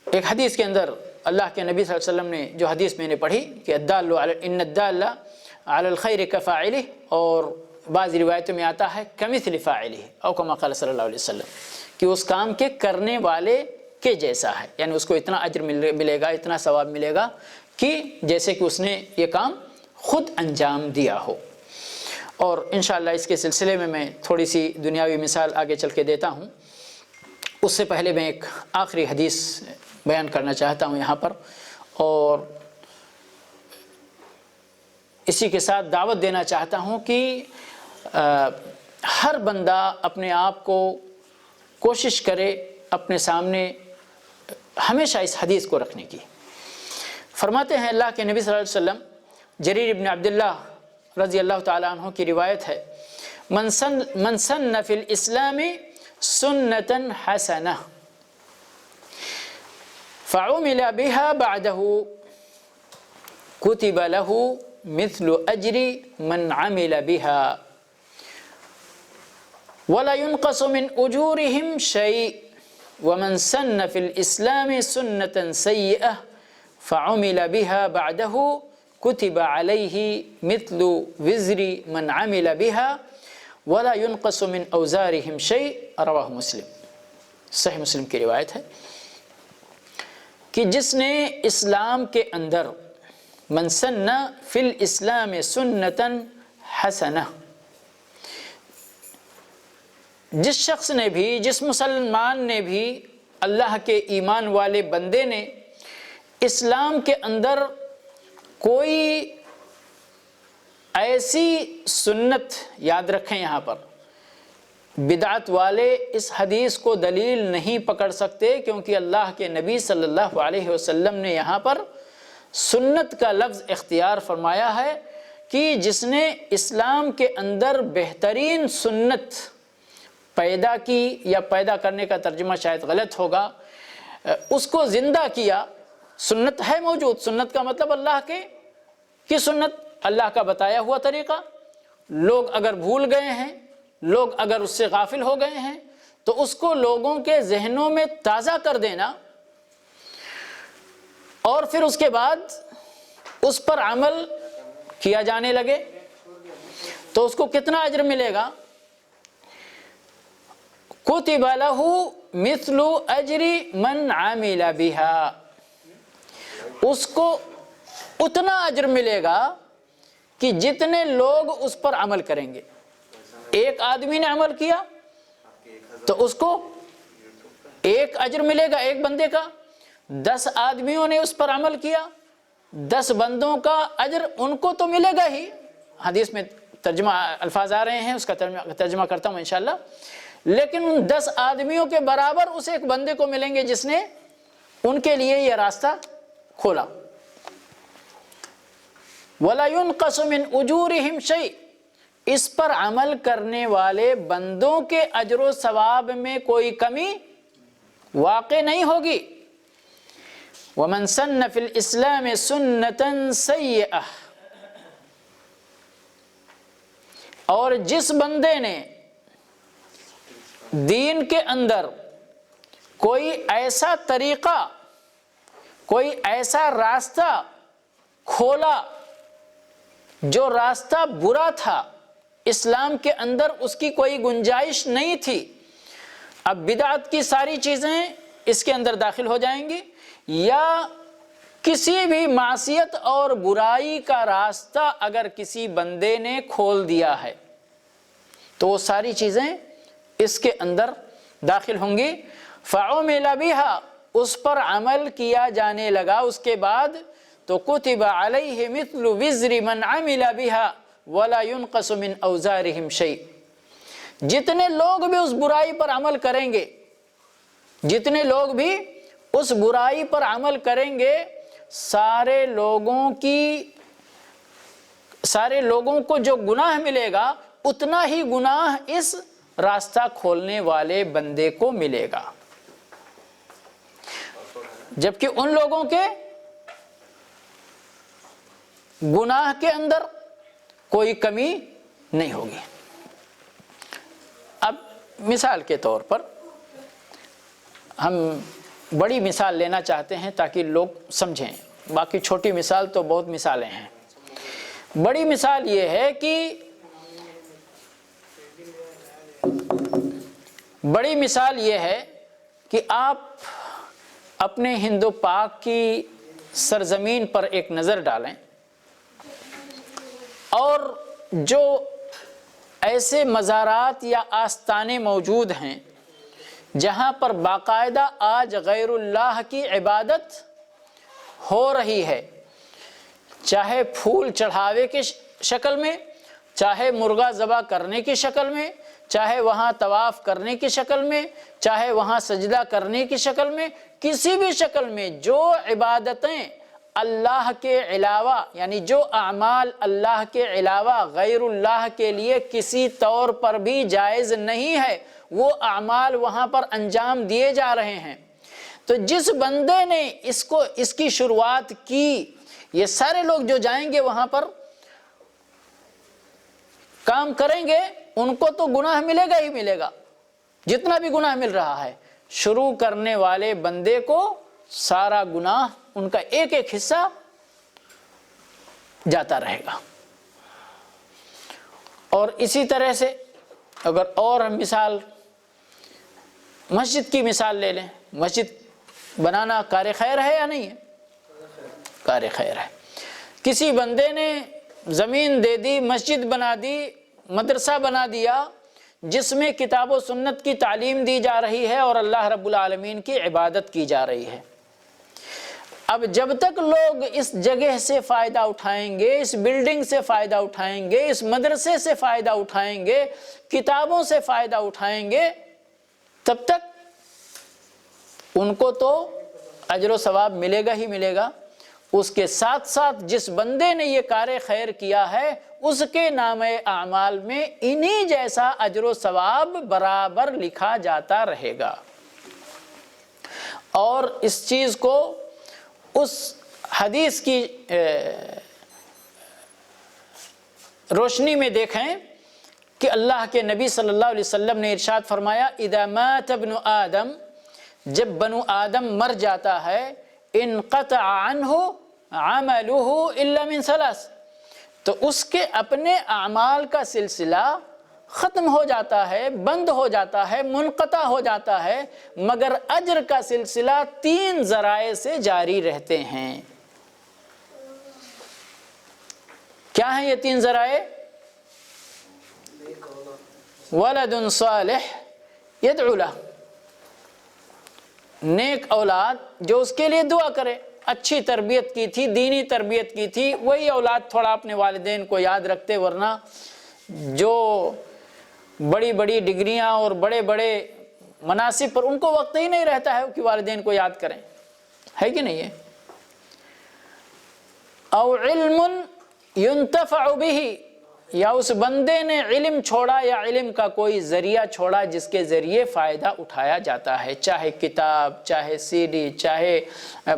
S3: ایک حدیث کے اندر اللہ کے نبی صلی اللہ علیہ وسلم نے جو حدیث میں نے پڑھی کہ ان الدال علی الخیر کفاعلہ، اور بعض روایتوں میں آتا ہے کمثل فاعلہ او کما قال صلی اللہ علیہ وسلم، کہ اس کام کے کرنے والے کے جیسا ہے، یعنی اس کو اتنا اجر ملے گا، اتنا ثواب ملے گا کہ جیسے کہ اس نے یہ کام خود انجام دیا ہو۔ اور انشاءاللہ اس کے سلسلے میں تھوڑی سی دنیاوی مثال آگے چل کے دیتا ہوں۔ اس سے پہلے میں ایک آخری حدیث بیان کرنا چاہتا ہوں یہاں پر، اور اسی کے ساتھ دعوت دینا چاہتا ہوں کہ ہر بندہ اپنے آپ کو کوشش کرے اپنے سامنے ہمیشہ اس حدیث کو رکھنے کی۔ فرماتے ہیں اللہ کے نبی صلی اللہ علیہ وسلم، جریر ابن عبداللہ رضی اللہ تعالیٰ عنہ کی روایت ہے، من سن فی الاسلام سنتا حسنہ فعمل بها بعده كتب له مثل اجر من عمل بها ولا ينقص من اجورهم شيء ومن سن في الاسلام سنة سيئة فعمل بها بعده كتب عليه مثل وزر من عمل بها ولا ينقص من اوزارهم شيء رواہ مسلم۔ صحیح مسلم کی روایت ہے کہ جس نے اسلام کے اندر من سن فی الاسلام سنتا حسنہ، جس شخص نے بھی، جس مسلمان نے بھی، اللہ کے ایمان والے بندے نے اسلام کے اندر کوئی ایسی سنت، یاد رکھیں یہاں پر بدعت والے اس حدیث کو دلیل نہیں پکڑ سکتے، کیونکہ اللہ کے نبی صلی اللہ علیہ وسلم نے یہاں پر سنت کا لفظ اختیار فرمایا ہے کہ جس نے اسلام کے اندر بہترین سنت پیدا کی، یا پیدا کرنے کا ترجمہ شاید غلط ہوگا، اس کو زندہ کیا۔ سنت ہے موجود، سنت کا مطلب اللہ کی سنت، اللہ کا بتایا ہوا طریقہ، لوگ اگر بھول گئے ہیں، لوگ اگر اس سے غافل ہو گئے ہیں، تو اس کو لوگوں کے ذہنوں میں تازہ کر دینا، اور پھر اس کے بعد اس پر عمل کیا جانے لگے تو اس کو کتنا اجر ملے گا؟ کتب لہ مثل اجر من عمل بها، اس کو اتنا اجر ملے گا کہ جتنے لوگ اس پر عمل کریں گے۔ ایک آدمی نے عمل کیا تو اس کو ایک اجر ملے گا ایک بندے کا، 10 آدمیوں نے اس پر عمل کیا، 10 بندوں کا اجر ان کو تو ملے گا ہی۔ حدیث میں ترجمہ الفاظ آ رہے ہیں، اس کا ترجمہ کرتا ہوں انشاءاللہ، لیکن ان 10 آدمیوں کے برابر اس ایک بندے کو ملیں گے جس نے ان کے لیے یہ راستہ کھولا۔ وَلَا يُنْقَصُ مِنْ أُجُورِهِمْ شَيْءٍ، اس پر عمل کرنے والے بندوں کے اجر و ثواب میں کوئی کمی واقع نہیں ہوگی۔ وَمَنْ سَنَّ فِي الْإِسْلَامِ سُنَّةً سَيِّئَةً، اور جس بندے نے دین کے اندر کوئی ایسا طریقہ، کوئی ایسا راستہ کھولا جو راستہ برا تھا، اسلام کے اندر اس کی کوئی گنجائش نہیں تھی، اب بدعت کی ساری چیزیں اس کے اندر داخل ہو جائیں گی، یا کسی بھی معصیت اور برائی کا راستہ اگر کسی بندے نے کھول دیا ہے تو وہ ساری چیزیں اس کے اندر داخل ہوں گی۔ فعمل بها، اس پر عمل کیا جانے لگا اس کے بعد، تو کتب علیہ مثل وزر من عمل بها ولا ينقص من اوزارهم شیء، جتنے لوگ بھی اس برائی پر عمل کریں گے، جتنے لوگ بھی اس برائی پر عمل کریں گے، سارے لوگوں کی سارے لوگوں کو جو گناہ ملے گا اتنا ہی گناہ اس راستہ کھولنے والے بندے کو ملے گا، جبکہ ان لوگوں کے گناہ کے اندر کوئی کمی نہیں ہوگی۔ اب مثال کے طور پر ہم بڑی مثال لینا چاہتے ہیں تاکہ لوگ سمجھیں، باقی چھوٹی مثال تو بہت مثالیں ہیں۔ بڑی مثال یہ ہے کہ آپ اپنے ہند و پاک کی سرزمین پر ایک نظر ڈالیں اور جو ایسے مزارات یا آستانے موجود ہیں جہاں پر باقاعدہ آج غیر اللہ کی عبادت ہو رہی ہے، چاہے پھول چڑھاوے کی شکل میں، چاہے مرغا ذبح کرنے کی شکل میں، چاہے وہاں طواف کرنے کی شکل میں، چاہے وہاں سجدہ کرنے کی شکل میں، کسی بھی شکل میں جو عبادتیں اللہ کے علاوہ یعنی جو اعمال اللہ کے علاوہ غیر اللہ کے لیے کسی طور پر بھی جائز نہیں ہے وہ اعمال وہاں پر انجام دیے جا رہے ہیں۔ تو جس بندے نے اس کی شروعات کی، یہ سارے لوگ جو جائیں گے وہاں پر کام کریں گے ان کو تو گناہ ملے گا ہی ملے گا، جتنا بھی گناہ مل رہا ہے۔ شروع کرنے والے بندے کو سارا گناہ ان کا ایک ایک حصہ جاتا رہے گا۔ اور اسی طرح سے اگر اور ہم مثال مسجد کی مثال لے لیں، مسجد بنانا کار خیر ہے یا نہیں ہے؟ کار خیر ہے۔ کسی بندے نے زمین دے دی، مسجد بنا دی، مدرسہ بنا دیا جس میں کتاب و سنت کی تعلیم دی جا رہی ہے اور اللہ رب العالمین کی عبادت کی جا رہی ہے۔ اب جب تک لوگ اس جگہ سے فائدہ اٹھائیں گے، اس بلڈنگ سے فائدہ اٹھائیں گے، اس مدرسے سے فائدہ اٹھائیں گے، کتابوں سے فائدہ اٹھائیں گے، تب تک ان کو تو اجر و ثواب ملے گا ہی ملے گا۔ اس کے ساتھ ساتھ جس بندے نے یہ کار خیر کیا ہے اس کے نام اعمال میں انہی جیسا اجر و ثواب برابر لکھا جاتا رہے گا۔ اور اس چیز کو اس حدیث کی روشنی میں دیکھیں کہ اللہ کے نبی صلی اللہ علیہ وسلم نے ارشاد فرمایا اذا مات ابن آدم، جب بنو آدم مر جاتا ہے، انقطع عنہ عملہ الا من ثلاث، تو اس کے اپنے اعمال کا سلسلہ ختم ہو جاتا ہے، بند ہو جاتا ہے، منقطع ہو جاتا ہے، مگر اجر کا سلسلہ 3 ذرائع سے جاری رہتے ہیں۔ کیا ہیں یہ 3 ذرائع؟ ولد صالح یدعو لہ، نیک اولاد جو اس کے لیے دعا کرے، اچھی تربیت کی تھی، دینی تربیت کی تھی، وہی اولاد تھوڑا اپنے والدین کو یاد رکھتے، ورنہ جو بڑی بڑی ڈگریاں اور بڑے بڑے مناصب پر ان کو وقت ہی نہیں رہتا ہے کہ والدین کو یاد کریں، ہے کہ نہیں ہے؟ او علم ينتفع به، یا اس بندے نے علم چھوڑا یا علم کا کوئی ذریعہ چھوڑا جس کے ذریعے فائدہ اٹھایا جاتا ہے، چاہے کتاب، چاہے سی ڈی، چاہے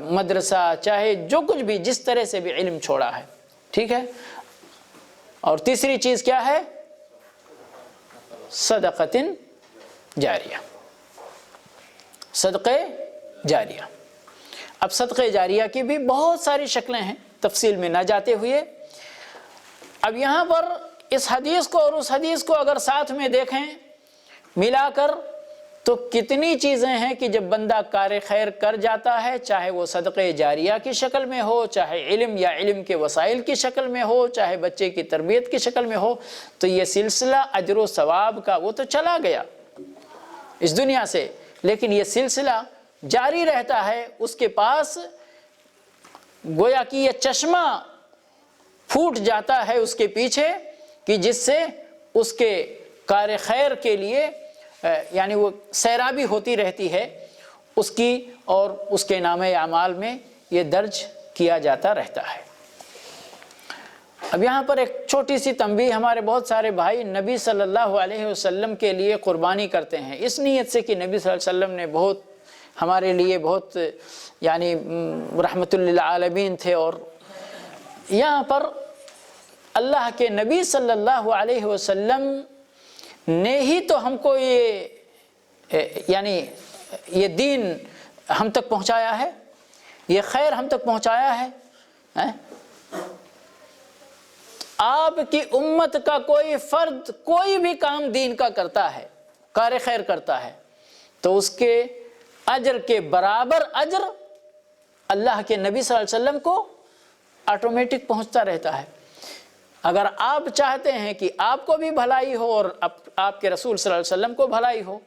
S3: مدرسہ، چاہے جو کچھ بھی، جس طرح سے بھی علم چھوڑا ہے، ٹھیک ہے۔ اور تیسری چیز کیا ہے؟ صدقۃ جاریہ، صدقے جاریہ۔ اب صدقے جاریہ کی بھی بہت ساری شکلیں ہیں، تفصیل میں نہ جاتے ہوئے اب یہاں پر اس حدیث کو اور اس حدیث کو اگر ساتھ میں دیکھیں ملا کر تو کتنی چیزیں ہیں کہ جب بندہ کار خیر کر جاتا ہے، چاہے وہ صدقے جاریہ کی شکل میں ہو، چاہے علم یا علم کے وسائل کی شکل میں ہو، چاہے بچے کی تربیت کی شکل میں ہو، تو یہ سلسلہ اجر و ثواب کا وہ تو چلا گیا اس دنیا سے، لیکن یہ سلسلہ جاری رہتا ہے۔ اس کے پاس گویا کہ یہ چشمہ پھوٹ جاتا ہے اس کے پیچھے کہ جس سے اس کے کار خیر کے لیے یعنی وہ سیرابی ہوتی رہتی ہے اس کی، اور اس کے نام اعمال میں یہ درج کیا جاتا رہتا ہے۔ اب یہاں پر ایک چھوٹی سی تنبیہ، ہمارے بہت سارے بھائی نبی صلی اللہ علیہ وسلم کے لیے قربانی کرتے ہیں اس نیت سے کہ نبی صلی اللہ علیہ وسلم نے بہت ہمارے لیے بہت یعنی رحمت للعالمین تھے، اور یہاں پر اللہ کے نبی صلی اللہ علیہ وسلم نے ہی تو ہم کو یعنی یہ دین ہم تک پہنچایا ہے، یہ خیر ہم تک پہنچایا ہے۔ آپ کی امت کا کوئی فرد کوئی بھی کام دین کا کرتا ہے، کار خیر کرتا ہے، تو اس کے اجر کے برابر اجر اللہ کے نبی صلی اللہ علیہ وسلم کو آٹومیٹک پہنچتا رہتا ہے۔ اگر آپ چاہتے ہیں کہ آپ کو بھی بھلائی ہو اور آپ کے رسول صلی اللہ علیہ وسلم کو بھلائی ہو،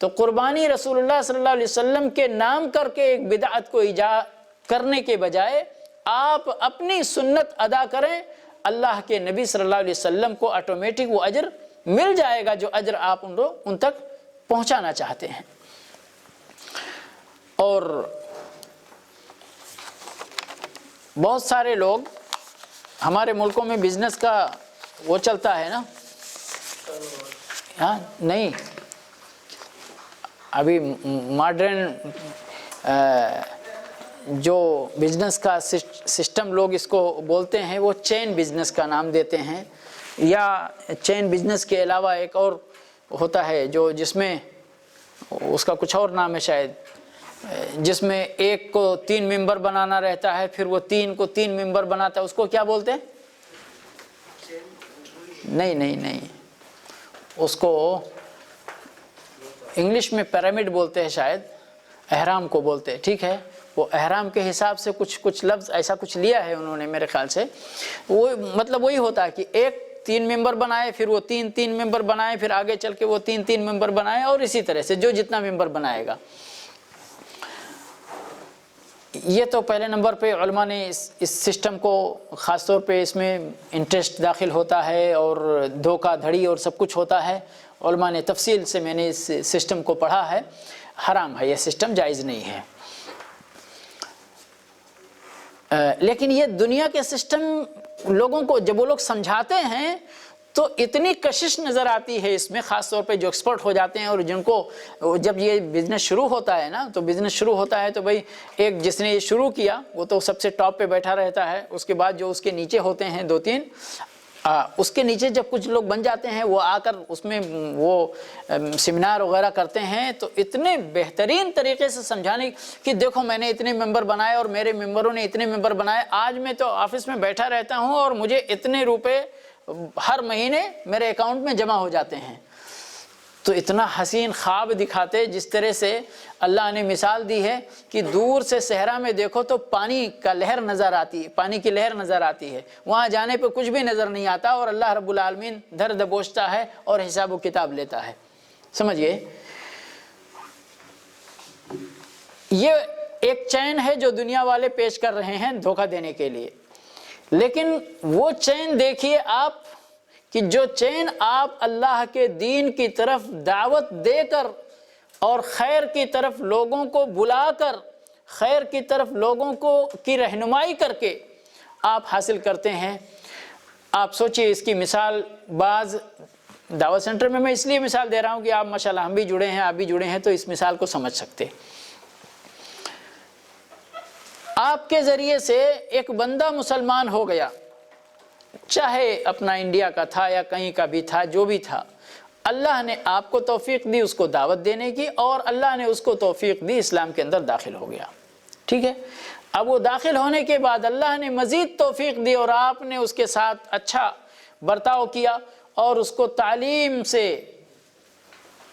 S3: تو قربانی رسول اللہ صلی اللہ علیہ وسلم کے نام کر کے ایک بدعت کو ایجاد کرنے کے بجائے آپ اپنی سنت ادا کریں، اللہ کے نبی صلی اللہ علیہ وسلم کو آٹومیٹک وہ اجر مل جائے گا جو اجر آپ ان تک پہنچانا چاہتے ہیں۔ اور بہت سارے لوگ ہمارے ملکوں میں بزنس کا وہ چلتا ہے نا، ہاں نہیں ابھی ماڈرن جو بزنس کا سسٹم لوگ اس کو بولتے ہیں، وہ چین بزنس کا نام دیتے ہیں، یا چین بزنس کے علاوہ ایک اور ہوتا ہے جو جس میں اس کا کچھ اور نام ہے شاید، جس میں ایک کو 3 ممبر بنانا رہتا ہے، پھر وہ 3 کو 3 ممبر بناتا ہے، اس کو کیا بولتے ہیں؟ نہیں اس کو انگلش میں پیرامڈ بولتے ہیں، شاید احرام کو بولتے ہیں، ٹھیک ہے؟ وہ احرام کے حساب سے کچھ لفظ ایسا کچھ لیا ہے انہوں نے میرے خیال سے، وہ مطلب وہی ہوتا ہے کہ ایک 3 ممبر بنائے، پھر وہ 3 ممبر بنائے، پھر آگے چل کے وہ 3 ممبر بنائے، اور اسی طرح سے جو جتنا ممبر بنائے گا۔ یہ تو پہلے نمبر پہ علماء نے اس سسٹم کو خاص طور پہ اس میں انٹرسٹ داخل ہوتا ہے اور دھوکہ دھڑی اور سب کچھ ہوتا ہے، علماء نے تفصیل سے میں نے اس سسٹم کو پڑھا ہے، حرام ہے، یہ سسٹم جائز نہیں ہے۔ لیکن یہ دنیا کے سسٹم لوگوں کو جب وہ لوگ سمجھاتے ہیں تو اتنی کشش نظر آتی ہے اس میں، خاص طور پہ جو ایکسپرٹ ہو جاتے ہیں اور جن کو جب یہ بزنس شروع ہوتا ہے نا، تو بزنس شروع ہوتا ہے تو بھائی ایک جس نے یہ شروع کیا وہ تو سب سے ٹاپ پہ بیٹھا رہتا ہے، اس کے بعد جو اس کے نیچے ہوتے ہیں 2-3، اس کے نیچے جب کچھ لوگ بن جاتے ہیں وہ آ کر اس میں وہ سیمینار وغیرہ کرتے ہیں، تو اتنے بہترین طریقے سے سمجھانے کہ دیکھو میں نے اتنے ممبر بنائے اور میرے ممبروں نے اتنے ممبر بنائے، آج میں تو آفس میں بیٹھا رہتا ہوں اور مجھے اتنے روپے ہر مہینے میرے اکاؤنٹ میں جمع ہو جاتے ہیں۔ تو اتنا حسین خواب دکھاتے، جس طرح سے اللہ نے مثال دی ہے کہ دور سے صحرا میں دیکھو تو پانی کا لہر نظر آتی ہے، پانی کی لہر نظر آتی ہے، وہاں جانے پہ کچھ بھی نظر نہیں آتا، اور اللہ رب العالمین دھر دبوچتا ہے اور حساب و کتاب لیتا ہے۔ سمجھئے، یہ ایک چین ہے جو دنیا والے پیش کر رہے ہیں دھوکہ دینے کے لیے، لیکن وہ چین دیکھیے آپ کہ جو چین آپ اللہ کے دین کی طرف دعوت دے کر اور خیر کی طرف لوگوں کو بلا کر، خیر کی طرف لوگوں کو کی رہنمائی کر کے آپ حاصل کرتے ہیں۔ آپ سوچئے اس کی مثال بعض دعوت سینٹر میں اس لیے مثال دے رہا ہوں کہ آپ ماشاءاللہ ہم بھی جڑے ہیں، آپ بھی جڑے ہیں، تو اس مثال کو سمجھ سکتے۔ آپ کے ذریعے سے ایک بندہ مسلمان ہو گیا، چاہے اپنا انڈیا کا تھا یا کہیں کا بھی تھا، جو بھی تھا، اللہ نے آپ کو توفیق دی اس کو دعوت دینے کی، اور اللہ نے اس کو توفیق دی اسلام کے اندر داخل ہو گیا، ٹھیک ہے؟ اب وہ داخل ہونے کے بعد اللہ نے مزید توفیق دی اور آپ نے اس کے ساتھ اچھا برتاؤ کیا اور اس کو تعلیم سے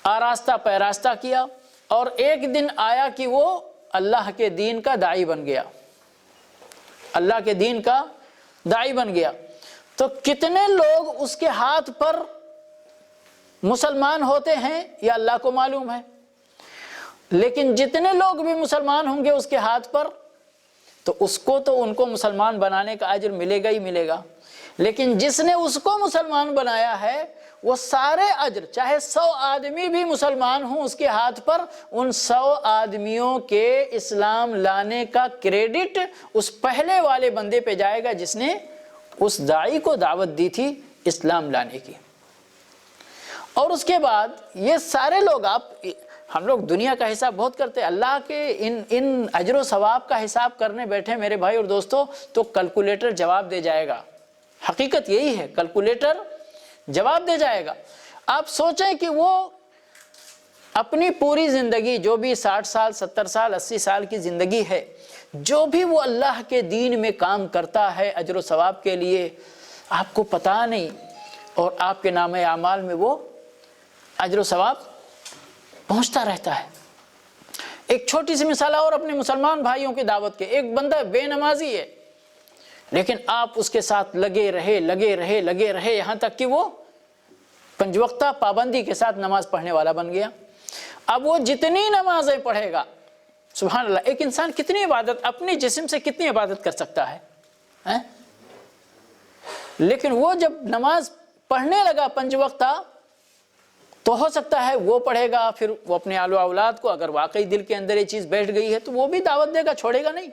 S3: آراستہ پیراستہ کیا، اور ایک دن آیا کہ وہ اللہ کے دین کا داعی بن گیا، اللہ کے دین کا داعی بن گیا، تو کتنے لوگ اس کے ہاتھ پر مسلمان ہوتے ہیں یہ اللہ کو معلوم ہے، لیکن جتنے لوگ بھی مسلمان ہوں گے اس کے ہاتھ پر، تو اس کو تو ان کو مسلمان بنانے کا اجر ملے گا ہی ملے گا، لیکن جس نے اس کو مسلمان بنایا ہے وہ سارے اجر، چاہے 100 آدمی بھی مسلمان ہوں اس کے ہاتھ پر، ان 100 آدمیوں کے اسلام لانے کا کریڈٹ اس پہلے والے بندے پہ جائے گا جس نے اس داعی کو دعوت دی تھی اسلام لانے کی۔ اور اس کے بعد یہ سارے لوگ، ہم لوگ دنیا کا حساب بہت کرتے ہیں، اللہ کے ان اجر و ثواب کا حساب کرنے بیٹھے میرے بھائی اور دوستو تو کیلکولیٹر جواب دے جائے گا۔ حقیقت یہی ہے، کیلکولیٹر جواب دے جائے گا۔ آپ سوچیں کہ وہ اپنی پوری زندگی، جو بھی 60 سال 70 سال 80 سال کی زندگی ہے، جو بھی وہ اللہ کے دین میں کام کرتا ہے اجر و ثواب کے لیے، آپ کو پتہ نہیں، اور آپ کے نامہ اعمال میں وہ اجر و ثواب پہنچتا رہتا ہے۔ ایک چھوٹی سی مثال اور اپنے مسلمان بھائیوں کی دعوت کے، ایک بندہ بے نمازی ہے لیکن آپ اس کے ساتھ لگے رہے یہاں تک کہ وہ 5 وقتہ پابندی کے ساتھ نماز پڑھنے والا بن گیا۔ اب وہ جتنی نمازیں پڑھے گا، سبحان اللہ، ایک انسان کتنی عبادت، اپنی جسم سے کتنی عبادت کر سکتا ہے، لیکن وہ جب نماز پڑھنے لگا 5 وقتہ تو ہو سکتا ہے وہ پڑھے گا، پھر وہ اپنے آل و اولاد کو، اگر واقعی دل کے اندر یہ چیز بیٹھ گئی ہے تو وہ بھی دعوت دے گا، چھوڑے گا نہیں۔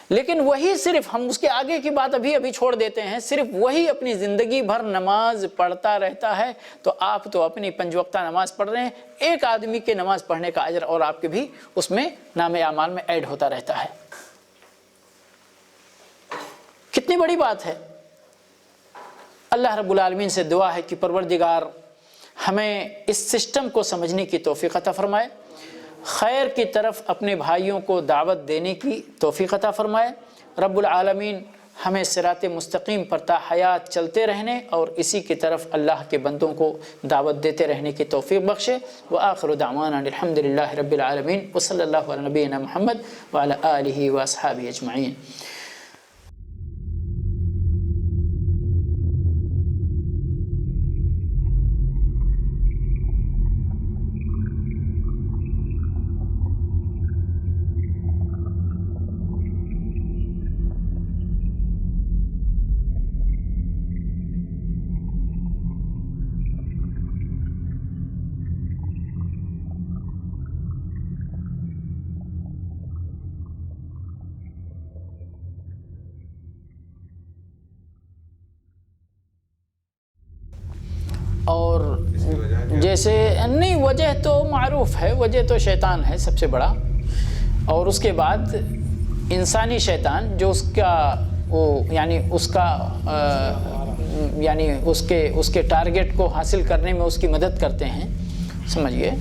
S3: لیکن وہی صرف، ہم اس کے آگے کی بات ابھی چھوڑ دیتے ہیں، صرف وہی اپنی زندگی بھر نماز پڑھتا رہتا ہے، تو آپ تو اپنی 5 وقتہ نماز پڑھ رہے ہیں، ایک آدمی کے نماز پڑھنے کا اجر اور آپ کے بھی اس میں نام اعمال میں ایڈ ہوتا رہتا ہے۔ کتنی بڑی بات ہے۔ اللہ رب العالمین سے دعا ہے کہ پروردگار ہمیں اس سسٹم کو سمجھنے کی توفیق عطا فرمائے، خیر کی طرف اپنے بھائیوں کو دعوت دینے کی توفیق عطا فرمائے۔ رب العالمین ہمیں صراط مستقیم پر تا حیات چلتے رہنے اور اسی کی طرف اللہ کے بندوں کو دعوت دیتے رہنے کی توفیق بخشے۔ وآخر دعوانا الحمدللہ رب العالمین، وصلی اللہ علی نبینا محمد وعلی آلہ واصحابہ اجمعین۔ اور جیسے نہیں، وجہ تو معروف ہے، وجہ تو شیطان ہے سب سے بڑا، اور اس کے بعد انسانی شیطان جو اس کا وہ یعنی اس کا یعنی اس کے ٹارگٹ کو حاصل کرنے میں اس کی مدد کرتے ہیں، سمجھئے،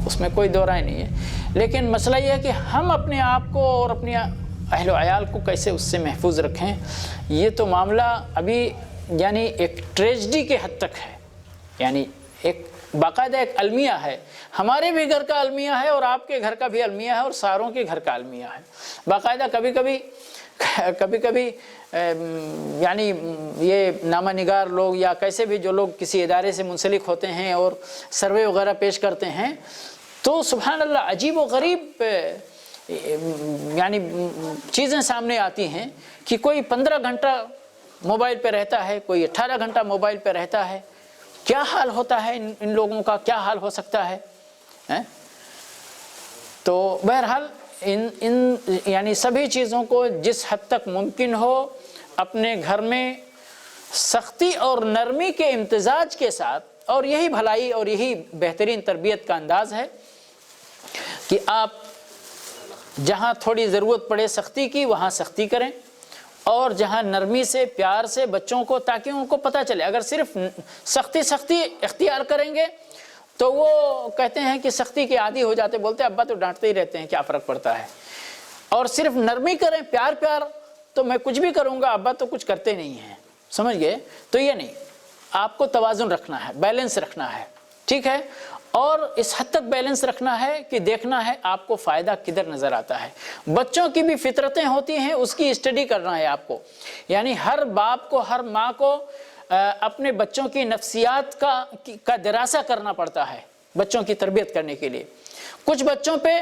S3: اس میں کوئی دو رائے نہیں ہے۔ لیکن مسئلہ یہ ہے کہ ہم اپنے آپ کو اور اپنی اہل و عیال کو کیسے اس سے محفوظ رکھیں، یہ تو معاملہ ابھی یعنی ایک ٹریجڈی کے حد تک ہے، یعنی ایک باقاعدہ ایک المیہ ہے، ہمارے بھی گھر کا المیہ ہے اور آپ کے گھر کا بھی المیہ ہے اور ساروں کے گھر کا المیہ ہے باقاعدہ۔ کبھی کبھی یعنی یہ نامہ نگار لوگ یا کیسے بھی جو لوگ کسی ادارے سے منسلک ہوتے ہیں اور سروے وغیرہ پیش کرتے ہیں تو سبحان اللہ عجیب و غریب یعنی چیزیں سامنے آتی ہیں کہ کوئی 15 گھنٹہ موبائل پہ رہتا ہے، کوئی 18 گھنٹہ موبائل پہ رہتا ہے۔ کیا حال ہوتا ہے ان لوگوں کا، کیا حال ہو سکتا ہے؟ تو بہرحال ان یعنی سبھی چیزوں کو جس حد تک ممکن ہو اپنے گھر میں سختی اور نرمی کے امتزاج کے ساتھ، اور یہی بھلائی اور یہی بہترین تربیت کا انداز ہے کہ آپ جہاں تھوڑی ضرورت پڑے سختی کی وہاں سختی کریں، اور جہاں نرمی سے پیار سے بچوں کو، تاکہ ان کو پتہ چلے۔ اگر صرف سختی اختیار کریں گے تو وہ کہتے ہیں کہ سختی کے عادی ہو جاتے، بولتے ابا تو ڈانٹتے ہی رہتے ہیں، کیا فرق پڑتا ہے۔ اور صرف نرمی کریں، پیار تو میں کچھ بھی کروں گا، ابا تو کچھ کرتے نہیں ہیں، سمجھ گئے؟ تو یہ نہیں، آپ کو توازن رکھنا ہے، بیلنس رکھنا ہے، ٹھیک ہے؟ اور اس حد تک بیلنس رکھنا ہے کہ دیکھنا ہے آپ کو فائدہ کدھر نظر آتا ہے۔ بچوں کی بھی فطرتیں ہوتی ہیں، اس کی اسٹڈی کرنا ہے آپ کو، یعنی ہر باپ کو، ہر ماں کو اپنے بچوں کی نفسیات کا دراسہ کرنا پڑتا ہے بچوں کی تربیت کرنے کے لیے۔ کچھ بچوں پہ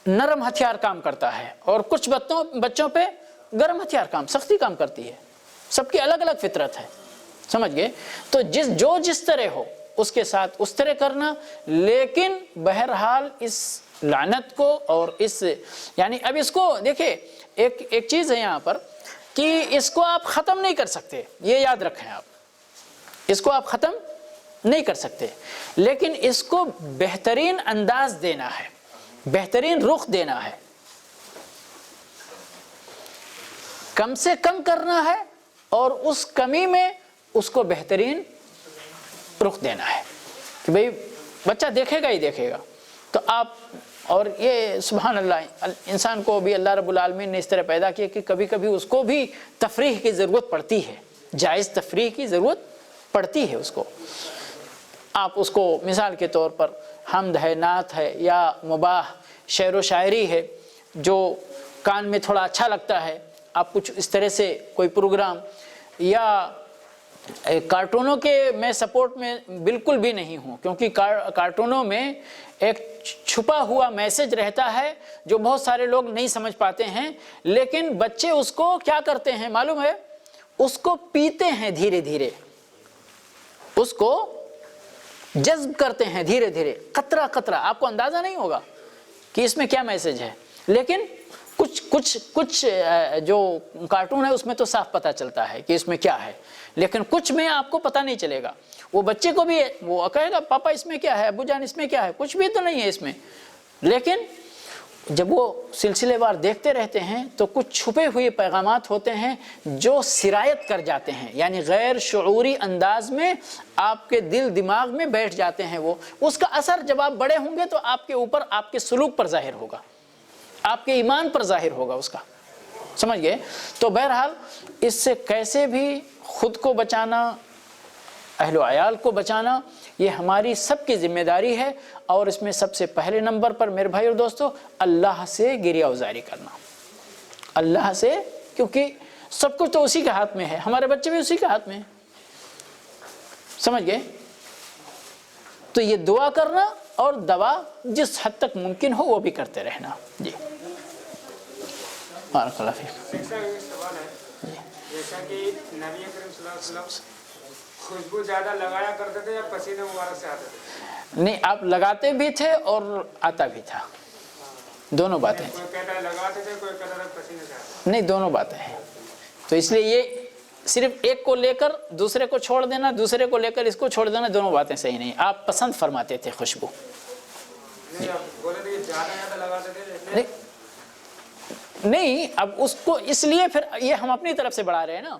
S3: نرم ہتھیار کام کرتا ہے اور کچھ بچوں پہ گرم ہتھیار سختی کام کرتی ہے، سب کی الگ الگ فطرت ہے، سمجھ گئے؟ تو جس طرح ہو اس کے ساتھ اس طرح کرنا، لیکن بہرحال اس لعنت کو اور اس یعنی اب اس کو دیکھیں، ایک چیز ہے یہاں پر کہ اس کو آپ ختم نہیں کر سکتے، یہ یاد رکھیں آپ، اس کو آپ ختم نہیں کر سکتے، لیکن اس کو بہترین انداز دینا ہے، بہترین رخ دینا ہے، کم سے کم کرنا ہے، اور اس کمی میں اس کو بہترین رخ دینا ہے کہ بھئی بچہ دیکھے گا ہی دیکھے گا۔ تو آپ، اور یہ سبحان اللہ، انسان کو بھی اللہ رب العالمین نے اس طرح پیدا کیا کہ کبھی کبھی اس کو بھی تفریح کی ضرورت پڑتی ہے، جائز تفریح کی ضرورت پڑتی ہے اس کو۔ آپ اس کو مثال کے طور پر حمد ہے، نعت ہے، یا مباح شعر و شاعری ہے جو کان میں تھوڑا اچھا لگتا ہے، آپ کچھ اس طرح سے کوئی پروگرام، یا کارٹونوں کے میں سپورٹ میں بالکل بھی نہیں ہوں، کیونکہ کارٹونوں میں ایک چھپا ہوا میسج رہتا ہے جو بہت سارے لوگ نہیں سمجھ پاتے ہیں، لیکن بچے اس کو کیا کرتے ہیں معلوم ہے، اس کو پیتے ہیں دھیرے دھیرے، اس کو جذب کرتے ہیں دھیرے دھیرے، قطرہ قطرہ، آپ کو اندازہ نہیں ہوگا کہ اس میں کیا میسج ہے، لیکن کچھ جو کارٹون ہے اس میں تو صاف پتہ چلتا ہے کہ اس میں کیا ہے، لیکن کچھ میں آپ کو پتہ نہیں چلے گا۔ وہ بچے کو بھی وہ کہے گا پاپا اس میں کیا ہے، ابو جان اس میں کیا ہے، کچھ بھی تو نہیں ہے اس میں، لیکن جب وہ سلسلے وار دیکھتے رہتے ہیں تو کچھ چھپے ہوئے پیغامات ہوتے ہیں جو سرایت کر جاتے ہیں، یعنی غیر شعوری انداز میں آپ کے دل دماغ میں بیٹھ جاتے ہیں، وہ اس کا اثر جب آپ بڑے ہوں گے تو آپ کے اوپر، آپ کے سلوک پر ظاہر ہوگا، آپ کے ایمان پر ظاہر ہوگا اس کا، سمجھ گئے؟ تو بہرحال اس سے کیسے بھی خود کو بچانا، اہل و عیال کو بچانا، یہ ہماری سب کی ذمہ داری ہے، اور اس میں سب سے پہلے نمبر پر میرے بھائی اور دوستو اللہ سے گریہ وزاری کرنا، اللہ سے، کیونکہ سب کچھ تو اسی کے ہاتھ میں ہے، ہمارے بچے بھی اسی کے ہاتھ میں ہیں، سمجھ گئے؟ تو یہ دعا کرنا اور دوا جس حد تک ممکن ہو وہ بھی کرتے رہنا۔ جی بارک اللہ فیک۔
S4: ایک سوال ہے، جیسا کہ نبی کریم صلی اللہ علیہ وسلم خوشبو زیادہ لگایا کرتے تھے یا پسینے مبارک سے آتے تھے؟
S3: نہیں، آپ لگاتے بھی تھے اور آتا بھی تھا، دونوں باتیں،
S4: کوئی کہتا ہے لگاتے تھے، کوئی کہتا ہے پسینے سے آتے
S3: نہیں دونوں باتیں ہیں، تو اس لیے یہ صرف ایک کو لے کر دوسرے کو چھوڑ دینا، دوسرے کو لے کر اس کو چھوڑ دینا، دونوں باتیں صحیح نہیں۔ آپ پسند فرماتے تھے خوشبو،
S4: نہیں، آپ بولے تھے کہ زیادہ لگاتے تھے،
S3: نہیں اب اس کو اس لیے پھر یہ ہم اپنی طرف سے بڑھا رہے ہیں نا،